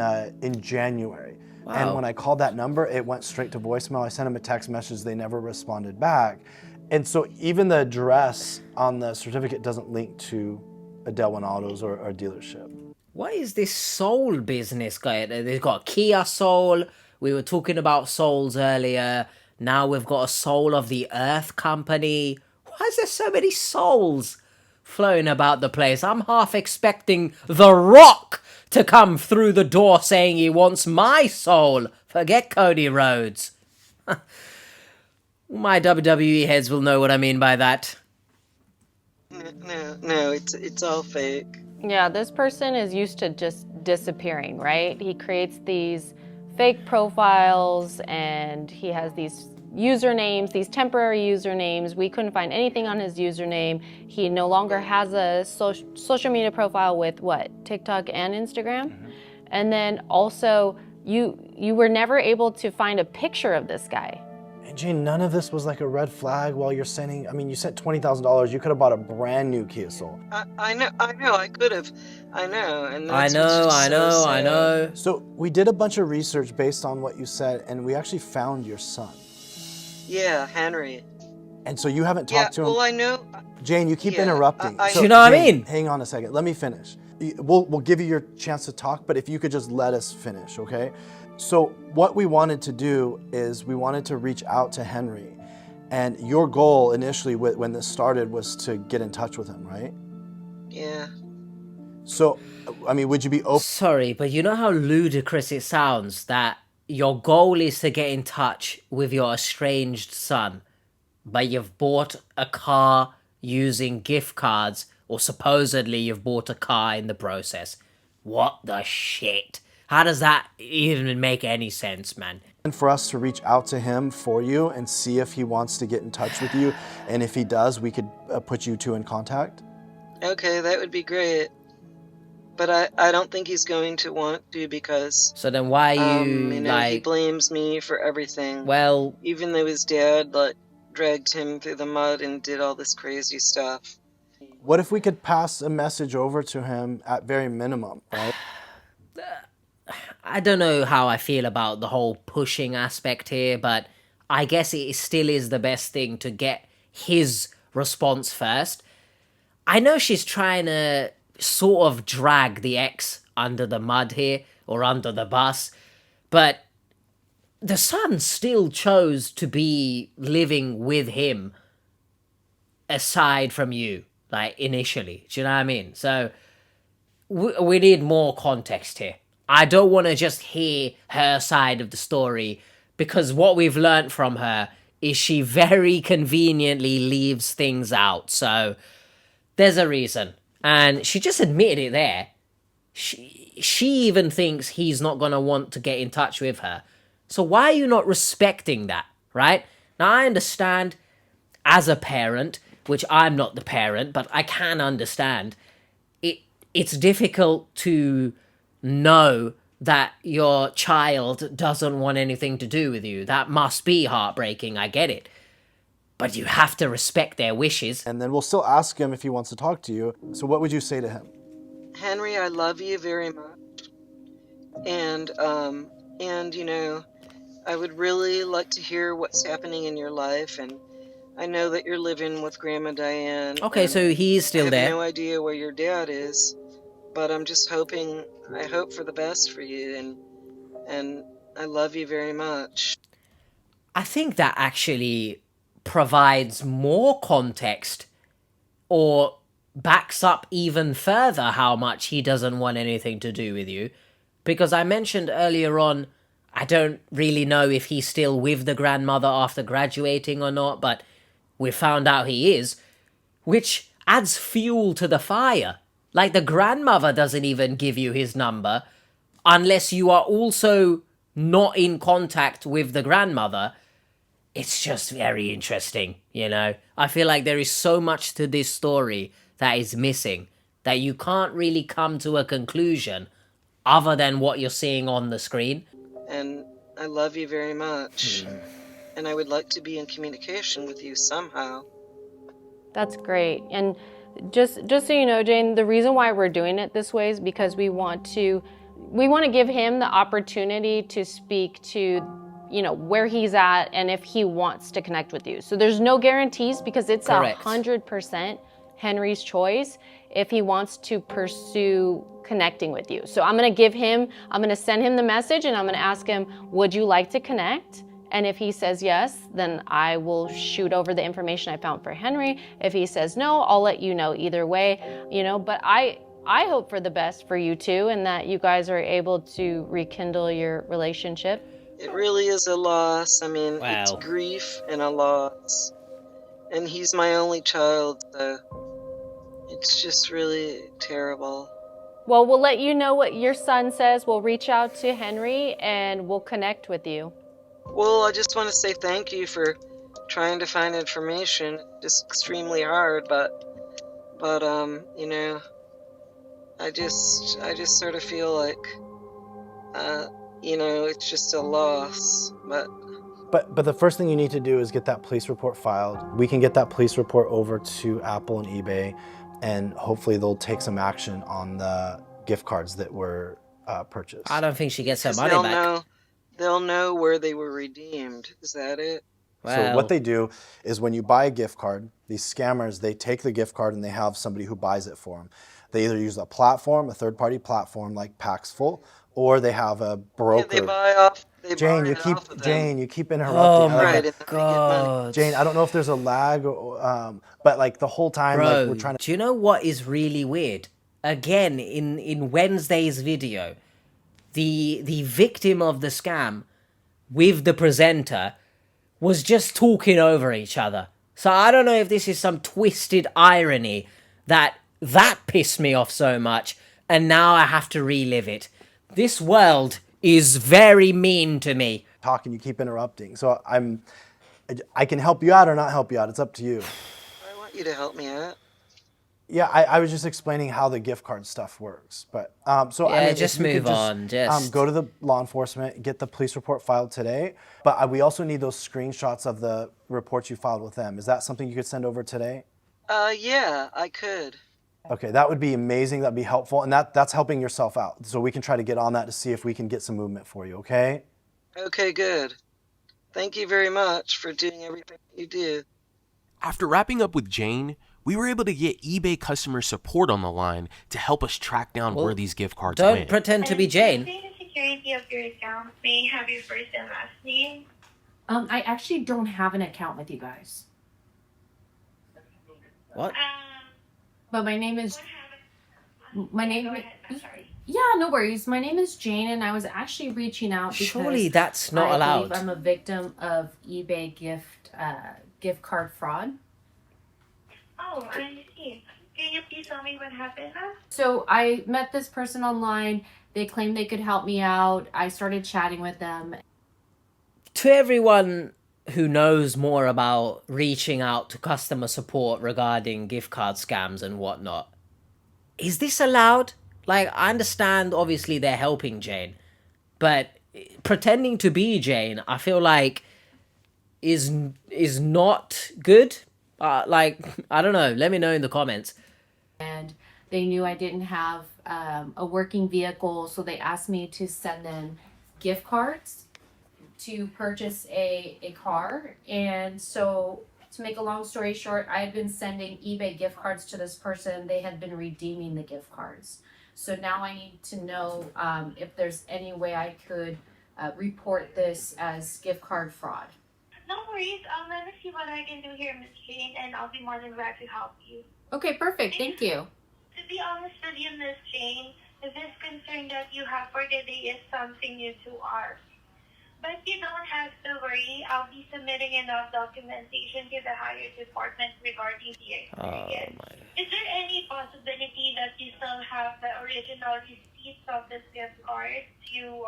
January. Wow. And when I called that number, it went straight to voicemail. I sent them a text message. They never responded back. And so even the address on the certificate doesn't link to a Delwyn Autos or a dealership. What is this Soul business guy? They've got Kia Soul. We were talking about souls earlier. Now we've got a Soul of the Earth company. Why is there so many souls floating about the place? I'm half expecting The Rock to come through the door saying he wants my soul. Forget Cody Rhodes. My WWE heads will know what I mean by that. No, it's all fake. Yeah, this person is used to just disappearing, right? He creates these fake profiles and he has these usernames, these temporary usernames. We couldn't find anything on his username. He no longer has a social media profile with what? TikTok and Instagram? Mm-hmm. And then also you were never able to find a picture of this guy. Jane, none of this was like a red flag while you're sending, I mean, you sent $20,000. You could have bought a brand new Kia Soul. I know, I could have. I know. And that's I know. So we did a bunch of research based on what you said, and we actually found your son. Yeah, Henry. And so you haven't talked to him? Well, I know. Jane, you keep interrupting. You know what I mean? Hang on a second. Let me finish. we'll give you your chance to talk, but if you could just let us finish, okay? So what we wanted to do is we wanted to reach out to Henry, and your goal initially when this started was to get in touch with him, right? Yeah. So, I mean, would you be open? Sorry, but you know how ludicrous it sounds that your goal is to get in touch with your estranged son, but you've bought a car using gift cards, or supposedly you've bought a car in the process. What the shit? How does that even make any sense, man? And for us to reach out to him for you and see if he wants to get in touch with you, and if he does, we could put you two in contact. Okay, that would be great. But I don't think he's going to want to because... So then why you, he like... blames me for everything. Well... Even though his dad, like, dragged him through the mud and did all this crazy stuff. What if we could pass a message over to him at very minimum, right? I don't know how I feel about the whole pushing aspect here, but I guess it still is the best thing to get his response first. I know she's trying to sort of drag the ex under the mud here, or under the bus, but the son still chose to be living with him aside from you, like, initially. Do you know what I mean? So we need more context here. I don't want to just hear her side of the story, because what we've learnt from her is she very conveniently leaves things out. So there's a reason. And she just admitted it there. She even thinks he's not going to want to get in touch with her. So why are you not respecting that, right? Now, I understand as a parent, which I'm not the parent, but I can understand, it's difficult to know that your child doesn't want anything to do with you. That must be heartbreaking, I get it. But you have to respect their wishes. And then we'll still ask him if he wants to talk to you. So what would you say to him? Henry, I love you very much. And you know, I would really like to hear what's happening in your life, and I know that you're living with Grandma Diane. Okay, so he's still there. I have no idea where your dad is, but I'm just hoping, I hope for the best for you, and I love you very much. I think that actually provides more context, or backs up even further how much he doesn't want anything to do with you. Because I mentioned earlier on, I don't really know if he's still with the grandmother after graduating or not, but we found out he is, which adds fuel to the fire. Like, the grandmother doesn't even give you his number unless you are also not in contact with the grandmother. It's just very interesting, you know? I feel like there is so much to this story that is missing, that you can't really come to a conclusion other than what you're seeing on the screen. And I love you very much. And I would like to be in communication with you somehow. That's great. And just so you know, Jane, the reason why we're doing it this way is because we want to give him the opportunity to speak to, you know, where he's at and if he wants to connect with you. So there's no guarantees, because it's 100% Henry's choice if he wants to pursue connecting with you. So I'm going to send him the message, and I'm going to ask him, would you like to connect? And if he says yes, then I will shoot over the information I found for Henry. If he says no, I'll let you know either way, you know, but I hope for the best for you two, and that you guys are able to rekindle your relationship. It really is a loss. I mean, It's grief and a loss. And he's my only child, so it's just really terrible. Well, we'll let you know what your son says. We'll reach out to Henry and we'll connect with you. Well, I just want to say thank you for trying to find information. It's extremely hard, but you know, I just sort of feel like, you know, it's just a loss, But the first thing you need to do is get that police report filed. We can get that police report over to Apple and eBay, and hopefully they'll take some action on the gift cards that were purchased. I don't think she gets her money back. They'll know where they were redeemed. Is that it? So what they do is when you buy a gift card, these scammers, they take the gift card and they have somebody who buys it for them. They either use a platform, a third-party platform like Paxful, or they have a broker. They buy off. They Jane, buy you it keep off of them. Jane, you keep interrupting. Oh I like my and then they get money. god. Jane, I don't know if there's a lag, but like the whole time, like Bro, we're trying to. do you know what is really weird? Again, in Wednesday's video, the victim of the scam with the presenter was just talking over each other. So I don't know if this is some twisted irony that pissed me off so much, and now I have to relive it. This world is very mean to me. Talking, you keep interrupting. So I can help you out or not help you out. It's up to you. I want you to help me out. Yeah, I was just explaining how the gift card stuff works, but so Yeah, I mean, just if you could move on, just- go to the law enforcement, get the police report filed today. But we also need those screenshots of the reports you filed with them. Is that something you could send over today? Yeah, I could. Okay, that would be amazing. That'd be helpful, and that's helping yourself out. So we can try to get on that to see if we can get some movement for you. Okay. Okay, good. Thank you very much for doing everything you do. After wrapping up with Jane, we were able to get eBay customer support on the line to help us track down where these gift cards Don't went. pretend to be Jane. The security of your account, may I have your first and last name? I actually don't have an account with you guys. What? But my name is... My name... Go ahead, I'm sorry. Yeah, no worries. My name is Jane, and I was actually reaching out because Surely that's not allowed. I believe I'm a victim of eBay gift card fraud. Oh, I see. Can you please tell me what happened? So I met this person online. They claimed they could help me out. I started chatting with them. To everyone who knows more about reaching out to customer support regarding gift card scams and whatnot, is this allowed? Like, I understand, obviously, they're helping Jane, but pretending to be Jane, I feel like, is not good. Like, I don't know. Let me know in the comments. And they knew I didn't have a working vehicle, so they asked me to send them gift cards to purchase a car. And so, to make a long story short, I had been sending eBay gift cards to this person. They had been redeeming the gift cards. So now I need to know if there's any way I could report this as gift card fraud. No worries. Let me see what I can do here, Miss Jane, and I'll be more than glad to help you. Okay, perfect. Thank you. To be honest with you, Miss Jane, this concern that you have for today is something new to us. But you don't have to worry. I'll be submitting enough documentation to the higher department regarding the experience. Is there any possibility that you still have the original receipts of this gift card to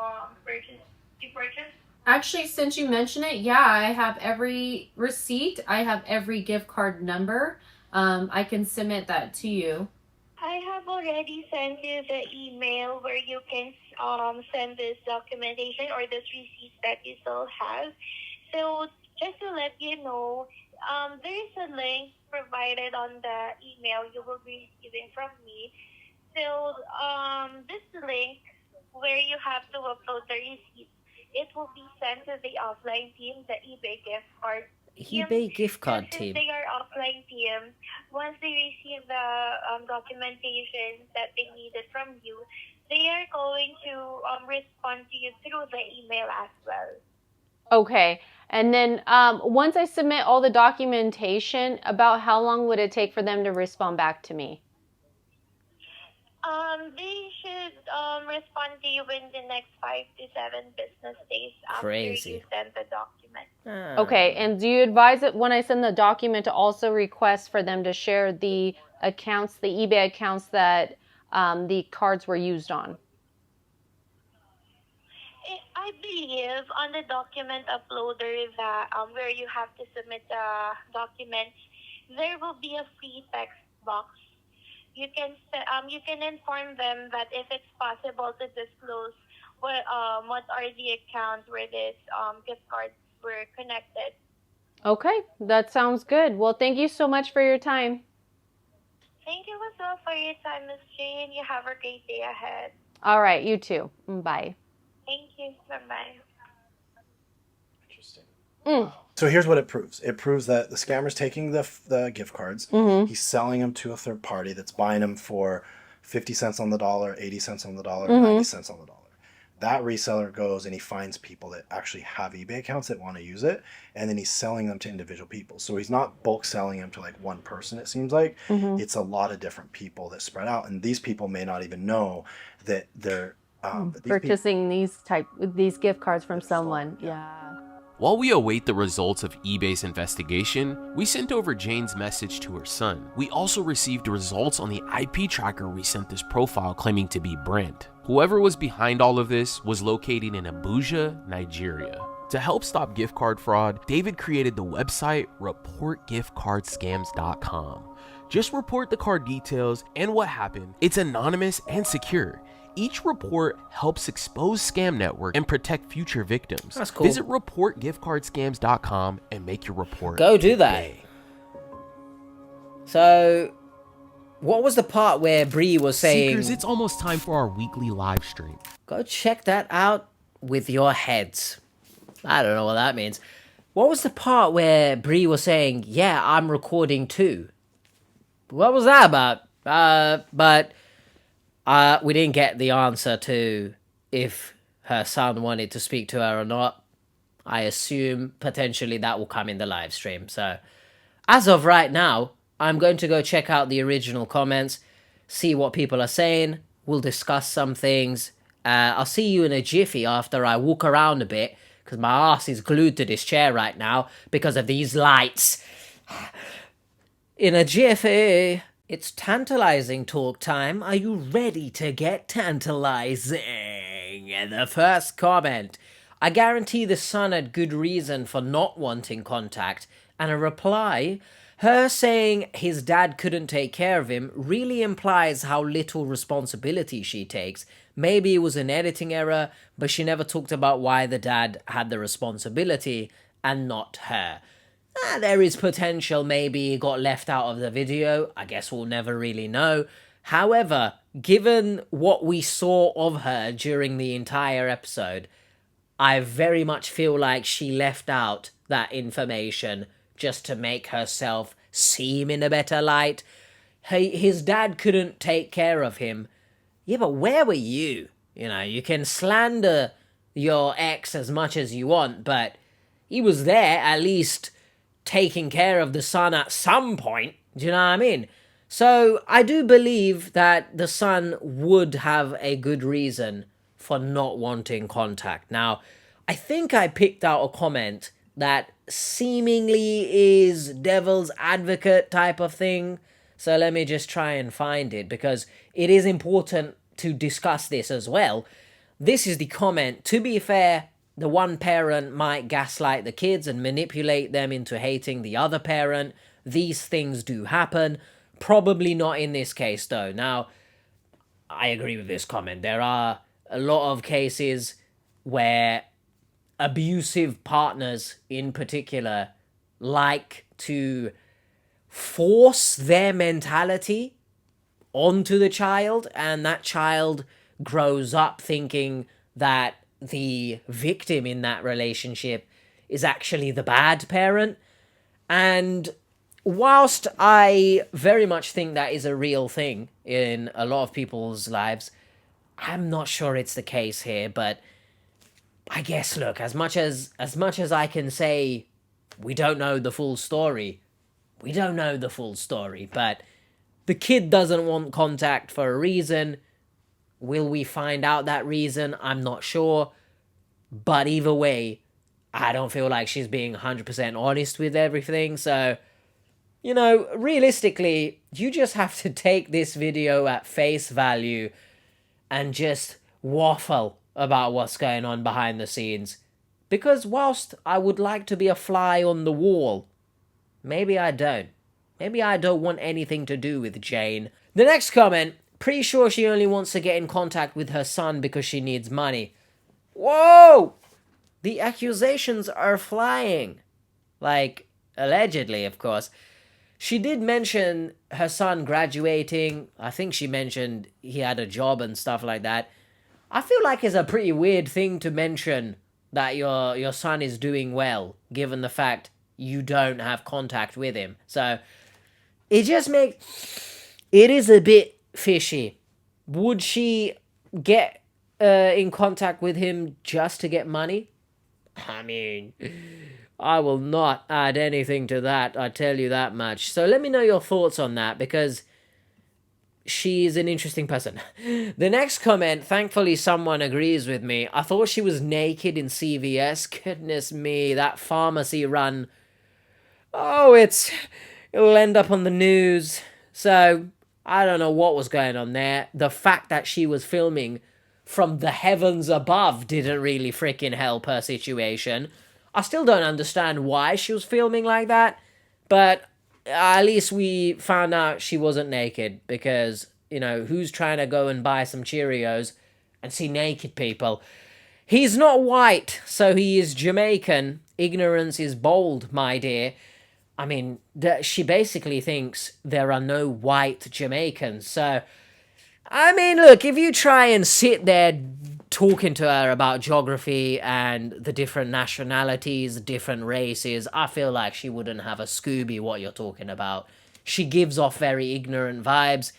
purchase? Actually, since you mention it, yeah, I have every receipt. I have every gift card number. I can submit that to you. I have already sent you the email where you can send this documentation or this receipt that you still have. So just to let you know, there is a link provided on the email you will be receiving from me. So this link where you have to upload the receipt, it will be sent to the offline team, the eBay gift card eBay gift card since team. they are offline teams, once they receive the documentation that they needed from you, they are going to respond to you through the email as well. Okay. And then once I submit all the documentation, about how long would it take for them to respond back to me? They should respond to you in the next 5 to 7 business days after you send the document. Okay, and do you advise it when I send the document to also request for them to share the accounts, the eBay accounts that the cards were used on? I believe on the document uploader that where you have to submit the documents, there will be a free text box. You can inform them that if it's possible to disclose what are the accounts where this gift cards were connected. Okay, that sounds good. Well, thank you so much for your time. Thank you as well for your time, Ms. Jane. You have a great day ahead. All right, you too. Bye. Thank you. Bye-bye. Interesting. Mm. So here's what it proves. It proves that the scammer's taking the gift cards. Mm-hmm. He's selling them to a third party that's buying them for 50 cents on the dollar, 80 cents on the dollar, Mhm. 90 cents on the dollar. That reseller goes and he finds people that actually have eBay accounts that want to use it, and then he's selling them to individual people. So he's not bulk selling them to like one person, it seems like. Mhm. It's a lot of different people that spread out, and these people may not even know that they're Purchasing these gift cards from someone. Yeah. While we await the results of eBay's investigation, we sent over Jane's message to her son. We also received results on the IP tracker we sent this profile claiming to be Brent. Whoever was behind all of this was located in Abuja, Nigeria. To help stop gift card fraud, David created the website reportgiftcardscams.com. Just report the card details and what happened. It's anonymous and secure. Each report helps expose scam network and protect future victims. That's cool. Visit reportgiftcardscams.com and make your report. Go do that. So, what was the part where Bree was saying... Seekers, it's almost time for our weekly live stream. Go check that out with your heads. I don't know what that means. What was the part where Bree was saying, yeah, I'm recording too? What was that about? But we didn't get the answer to if her son wanted to speak to her or not. I assume potentially that will come in the live stream. So, as of right now, I'm going to go check out the original comments, see what people are saying. We'll discuss some things. I'll see you in a jiffy after I walk around a bit, because my ass is glued to this chair right now because of these lights. In a jiffy. It's tantalizing talk time. Are you ready to get tantalizing? And the first comment. I guarantee the son had good reason for not wanting contact. And a reply. Her saying his dad couldn't take care of him really implies how little responsibility she takes. Maybe it was an editing error, but she never talked about why the dad had the responsibility and not her. There is potential maybe it got left out of the video. I guess we'll never really know. However, given what we saw of her during the entire episode, I very much feel like she left out that information just to make herself seem in a better light. His dad couldn't take care of him. Yeah, but where were you? You know, you can slander your ex as much as you want, but he was there at least taking care of the son at some point. Do you know what I mean? So I do believe that the son would have a good reason for not wanting contact. Now, I think I picked out a comment that seemingly is devil's advocate type of thing. So let me just try and find it, because it is important to discuss this as well. This is the comment. To be fair, the one parent might gaslight the kids and manipulate them into hating the other parent. These things do happen. Probably not in this case, though. Now, I agree with this comment. There are a lot of cases where abusive partners, in particular, like to force their mentality onto the child, and that child grows up thinking that the victim in that relationship is actually the bad parent. And whilst I very much think that is a real thing in a lot of people's lives, I'm not sure it's the case here. But I guess, look, as much as I can say we don't know the full story, we don't know the full story. But the kid doesn't want contact for a reason. Will we find out that reason? I'm not sure. But either way, I don't feel like she's being 100% honest with everything. So, you know, realistically, you just have to take this video at face value and just waffle about what's going on behind the scenes. Because whilst I would like to be a fly on the wall, maybe I don't. Maybe I don't want anything to do with Jane. The next comment, pretty sure she only wants to get in contact with her son because she needs money. Whoa! The accusations are flying. Like, allegedly, of course. She did mention her son graduating. I think she mentioned he had a job and stuff like that. I feel like it's a pretty weird thing to mention that your son is doing well, given the fact you don't have contact with him. So, it just makes... It is a bit fishy. would she get in contact with him just to get money? I mean, I will not add anything to that, I tell you that much. So let me know your thoughts on that, because she's an interesting person. The next comment, thankfully someone agrees with me. I thought she was naked in CVS. Goodness me, that pharmacy run. Oh, it'll end up on the news. So, I don't know what was going on there. The fact that she was filming from the heavens above didn't really freaking help her situation. I still don't understand why she was filming like that, but at least we found out she wasn't naked, because, you know, who's trying to go and buy some Cheerios and see naked people? He's not white, so he is Jamaican. Ignorance is bold, my dear. I mean, she basically thinks there are no white Jamaicans. So, I mean, look, if you try and sit there talking to her about geography and the different nationalities, different races, I feel like she wouldn't have a Scooby what you're talking about. She gives off very ignorant vibes.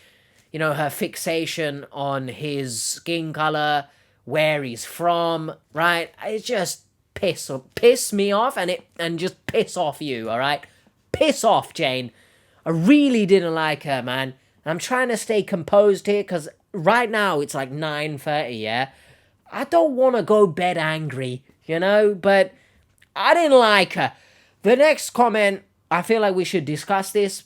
You know, her fixation on his skin color, where he's from, right? It just piss me off, and just piss off you, all right? Piss off, Jane. I really didn't like her, man. I'm trying to stay composed here, because right now it's like 9:30, yeah? I don't want to go bed angry, you know? But I didn't like her. The next comment, I feel like we should discuss this.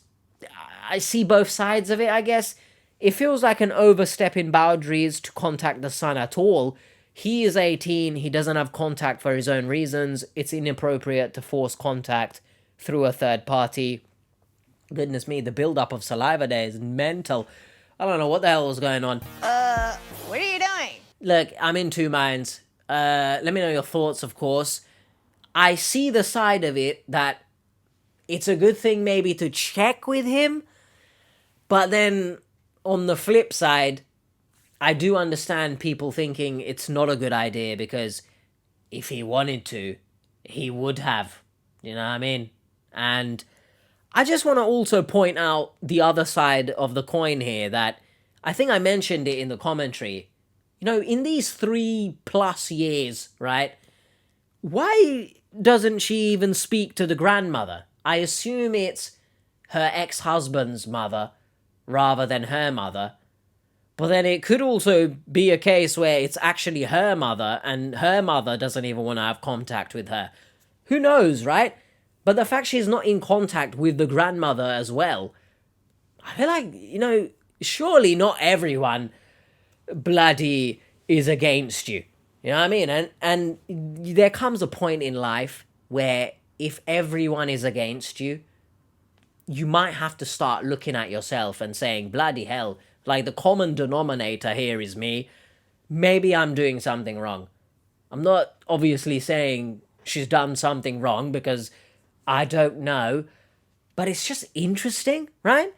I see both sides of it, I guess. It feels like an overstepping boundaries to contact the son at all. He is 18, he doesn't have contact for his own reasons. It's inappropriate to force contact through a third party. Goodness me, the build-up of saliva there is mental. I don't know what the hell was going on. What are you doing? Look, I'm in two minds. Let me know your thoughts, of course. I see the side of it that it's a good thing maybe to check with him, but then on the flip side, I do understand people thinking it's not a good idea, because if he wanted to, he would have. You know what I mean? And I just want to also point out the other side of the coin here, that I think I mentioned it in the commentary. You know, in these 3+ years, right? Why doesn't she even speak to the grandmother? I assume it's her ex-husband's mother rather than her mother. But then it could also be a case where it's actually her mother, and her mother doesn't even want to have contact with her. Who knows, right? But the fact she's not in contact with the grandmother as well, I feel like, you know, surely not everyone bloody is against you. You know what I mean? And there comes a point in life where if everyone is against you, you might have to start looking at yourself and saying, bloody hell, like the common denominator here is me. Maybe I'm doing something wrong. I'm not obviously saying she's done something wrong, because I don't know. But it's just interesting, right?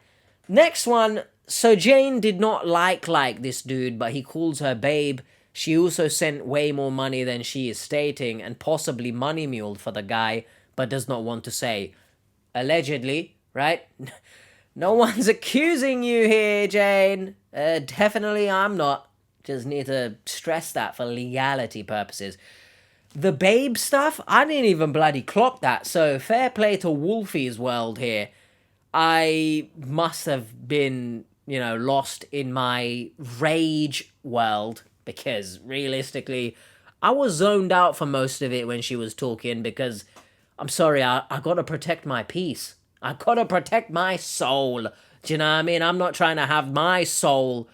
Next one. So Jane did not like this dude, but he calls her babe. She also sent way more money than she is stating, and possibly money muled for the guy, but does not want to say. Allegedly, right? No one's accusing you here, Jane. Definitely I'm not. Just need to stress that for legality purposes. The babe stuff, I didn't even bloody clock that, so fair play to Wolfie's world here. I must have been, you know, lost in my rage world, because realistically, I was zoned out for most of it when she was talking, because, I'm sorry, I gotta protect my peace. I gotta protect my soul. Do you know what I mean? I'm not trying to have my soul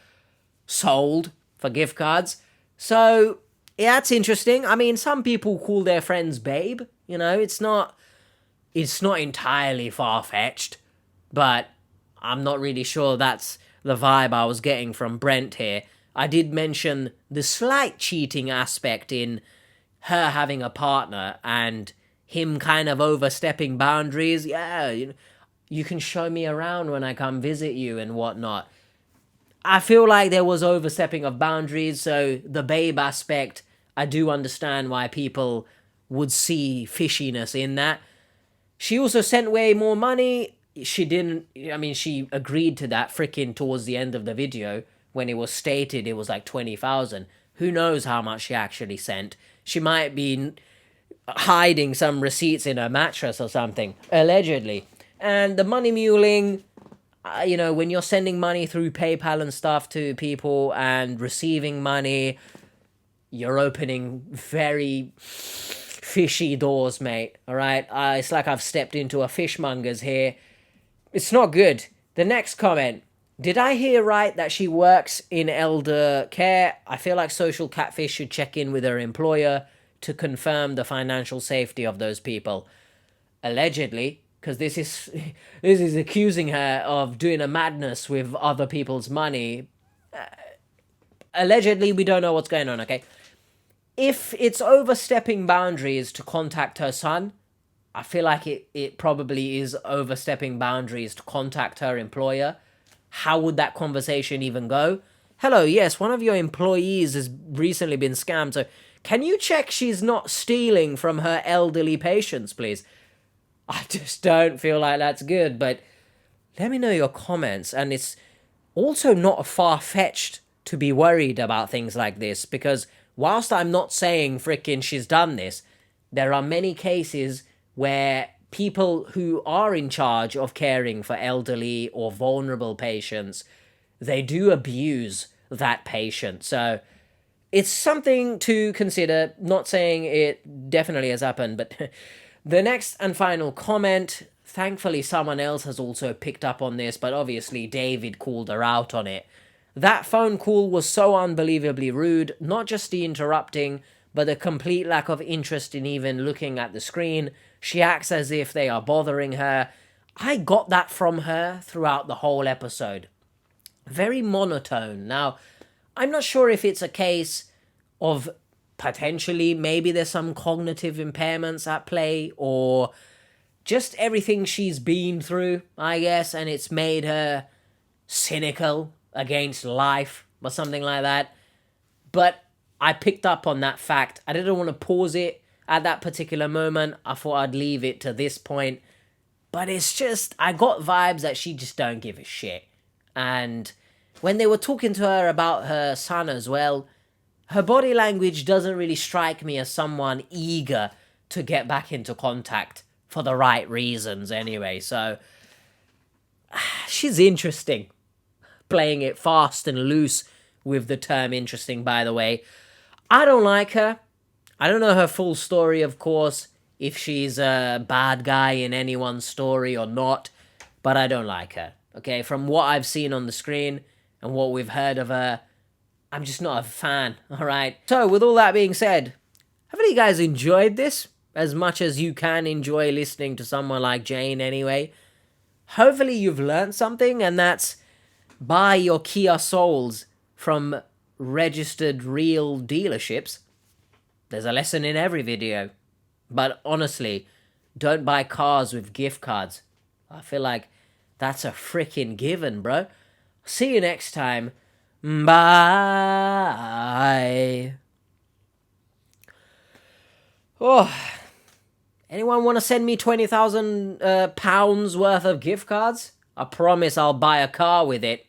sold for gift cards. So, yeah, it's interesting. I mean, some people call their friends babe. You know, it's not entirely far-fetched. But I'm not really sure that's the vibe I was getting from Brent here. I did mention the slight cheating aspect in her having a partner and him kind of overstepping boundaries. Yeah, you can show me around when I come visit you and whatnot. I feel like there was overstepping of boundaries, so the babe aspect, I do understand why people would see fishiness in that. She also sent way more money. She agreed to that freaking towards the end of the video, when it was stated it was like 20,000. Who knows how much she actually sent? She might be hiding some receipts in her mattress or something, allegedly. And the money muling, you know, when you're sending money through PayPal and stuff to people and receiving money, you're opening very fishy doors, mate. All right? It's like I've stepped into a fishmonger's here. It's not good. The next comment. Did I hear right that she works in elder care? I feel like Social Catfish should check in with her employer to confirm the financial safety of those people. Allegedly, because this is accusing her of doing a madness with other people's money. Allegedly, we don't know what's going on, okay? If it's overstepping boundaries to contact her son, I feel like it probably is overstepping boundaries to contact her employer. How would that conversation even go? Hello, yes, one of your employees has recently been scammed, so can you check she's not stealing from her elderly patients, please? I just don't feel like that's good, but let me know your comments. And it's also not far-fetched to be worried about things like this, because whilst I'm not saying frickin' she's done this, there are many cases where people who are in charge of caring for elderly or vulnerable patients, they do abuse that patient. So it's something to consider. Not saying it definitely has happened, but the next and final comment, thankfully someone else has also picked up on this, but obviously David called her out on it. That phone call was so unbelievably rude, not just the interrupting, but the complete lack of interest in even looking at the screen. She acts as if they are bothering her. I got that from her throughout the whole episode. Very monotone. Now, I'm not sure if it's a case of potentially maybe there's some cognitive impairments at play, or just everything she's been through, I guess, and it's made her cynical against life or something like that. But I picked up on that fact. I didn't want to pause it at that particular moment. I thought I'd leave it to this point. But it's just, I got vibes that she just don't give a shit. And when they were talking to her about her son as well, her body language doesn't really strike me as someone eager to get back into contact for the right reasons anyway. So, she's interesting. Playing it fast and loose with the term interesting, by the way. I don't like her. I don't know her full story, of course, if she's a bad guy in anyone's story or not, but I don't like her. Okay, from what I've seen on the screen and what we've heard of her, I'm just not a fan, alright? So, with all that being said, haven't you guys enjoyed this as much as you can enjoy listening to someone like Jane anyway? Hopefully you've learned something, and that's buy your Kia Souls from registered real dealerships. There's a lesson in every video. But honestly, don't buy cars with gift cards. I feel like that's a freaking given, bro. See you next time. Bye. Oh, anyone want to send me 20,000 pounds worth of gift cards? I promise I'll buy a car with it.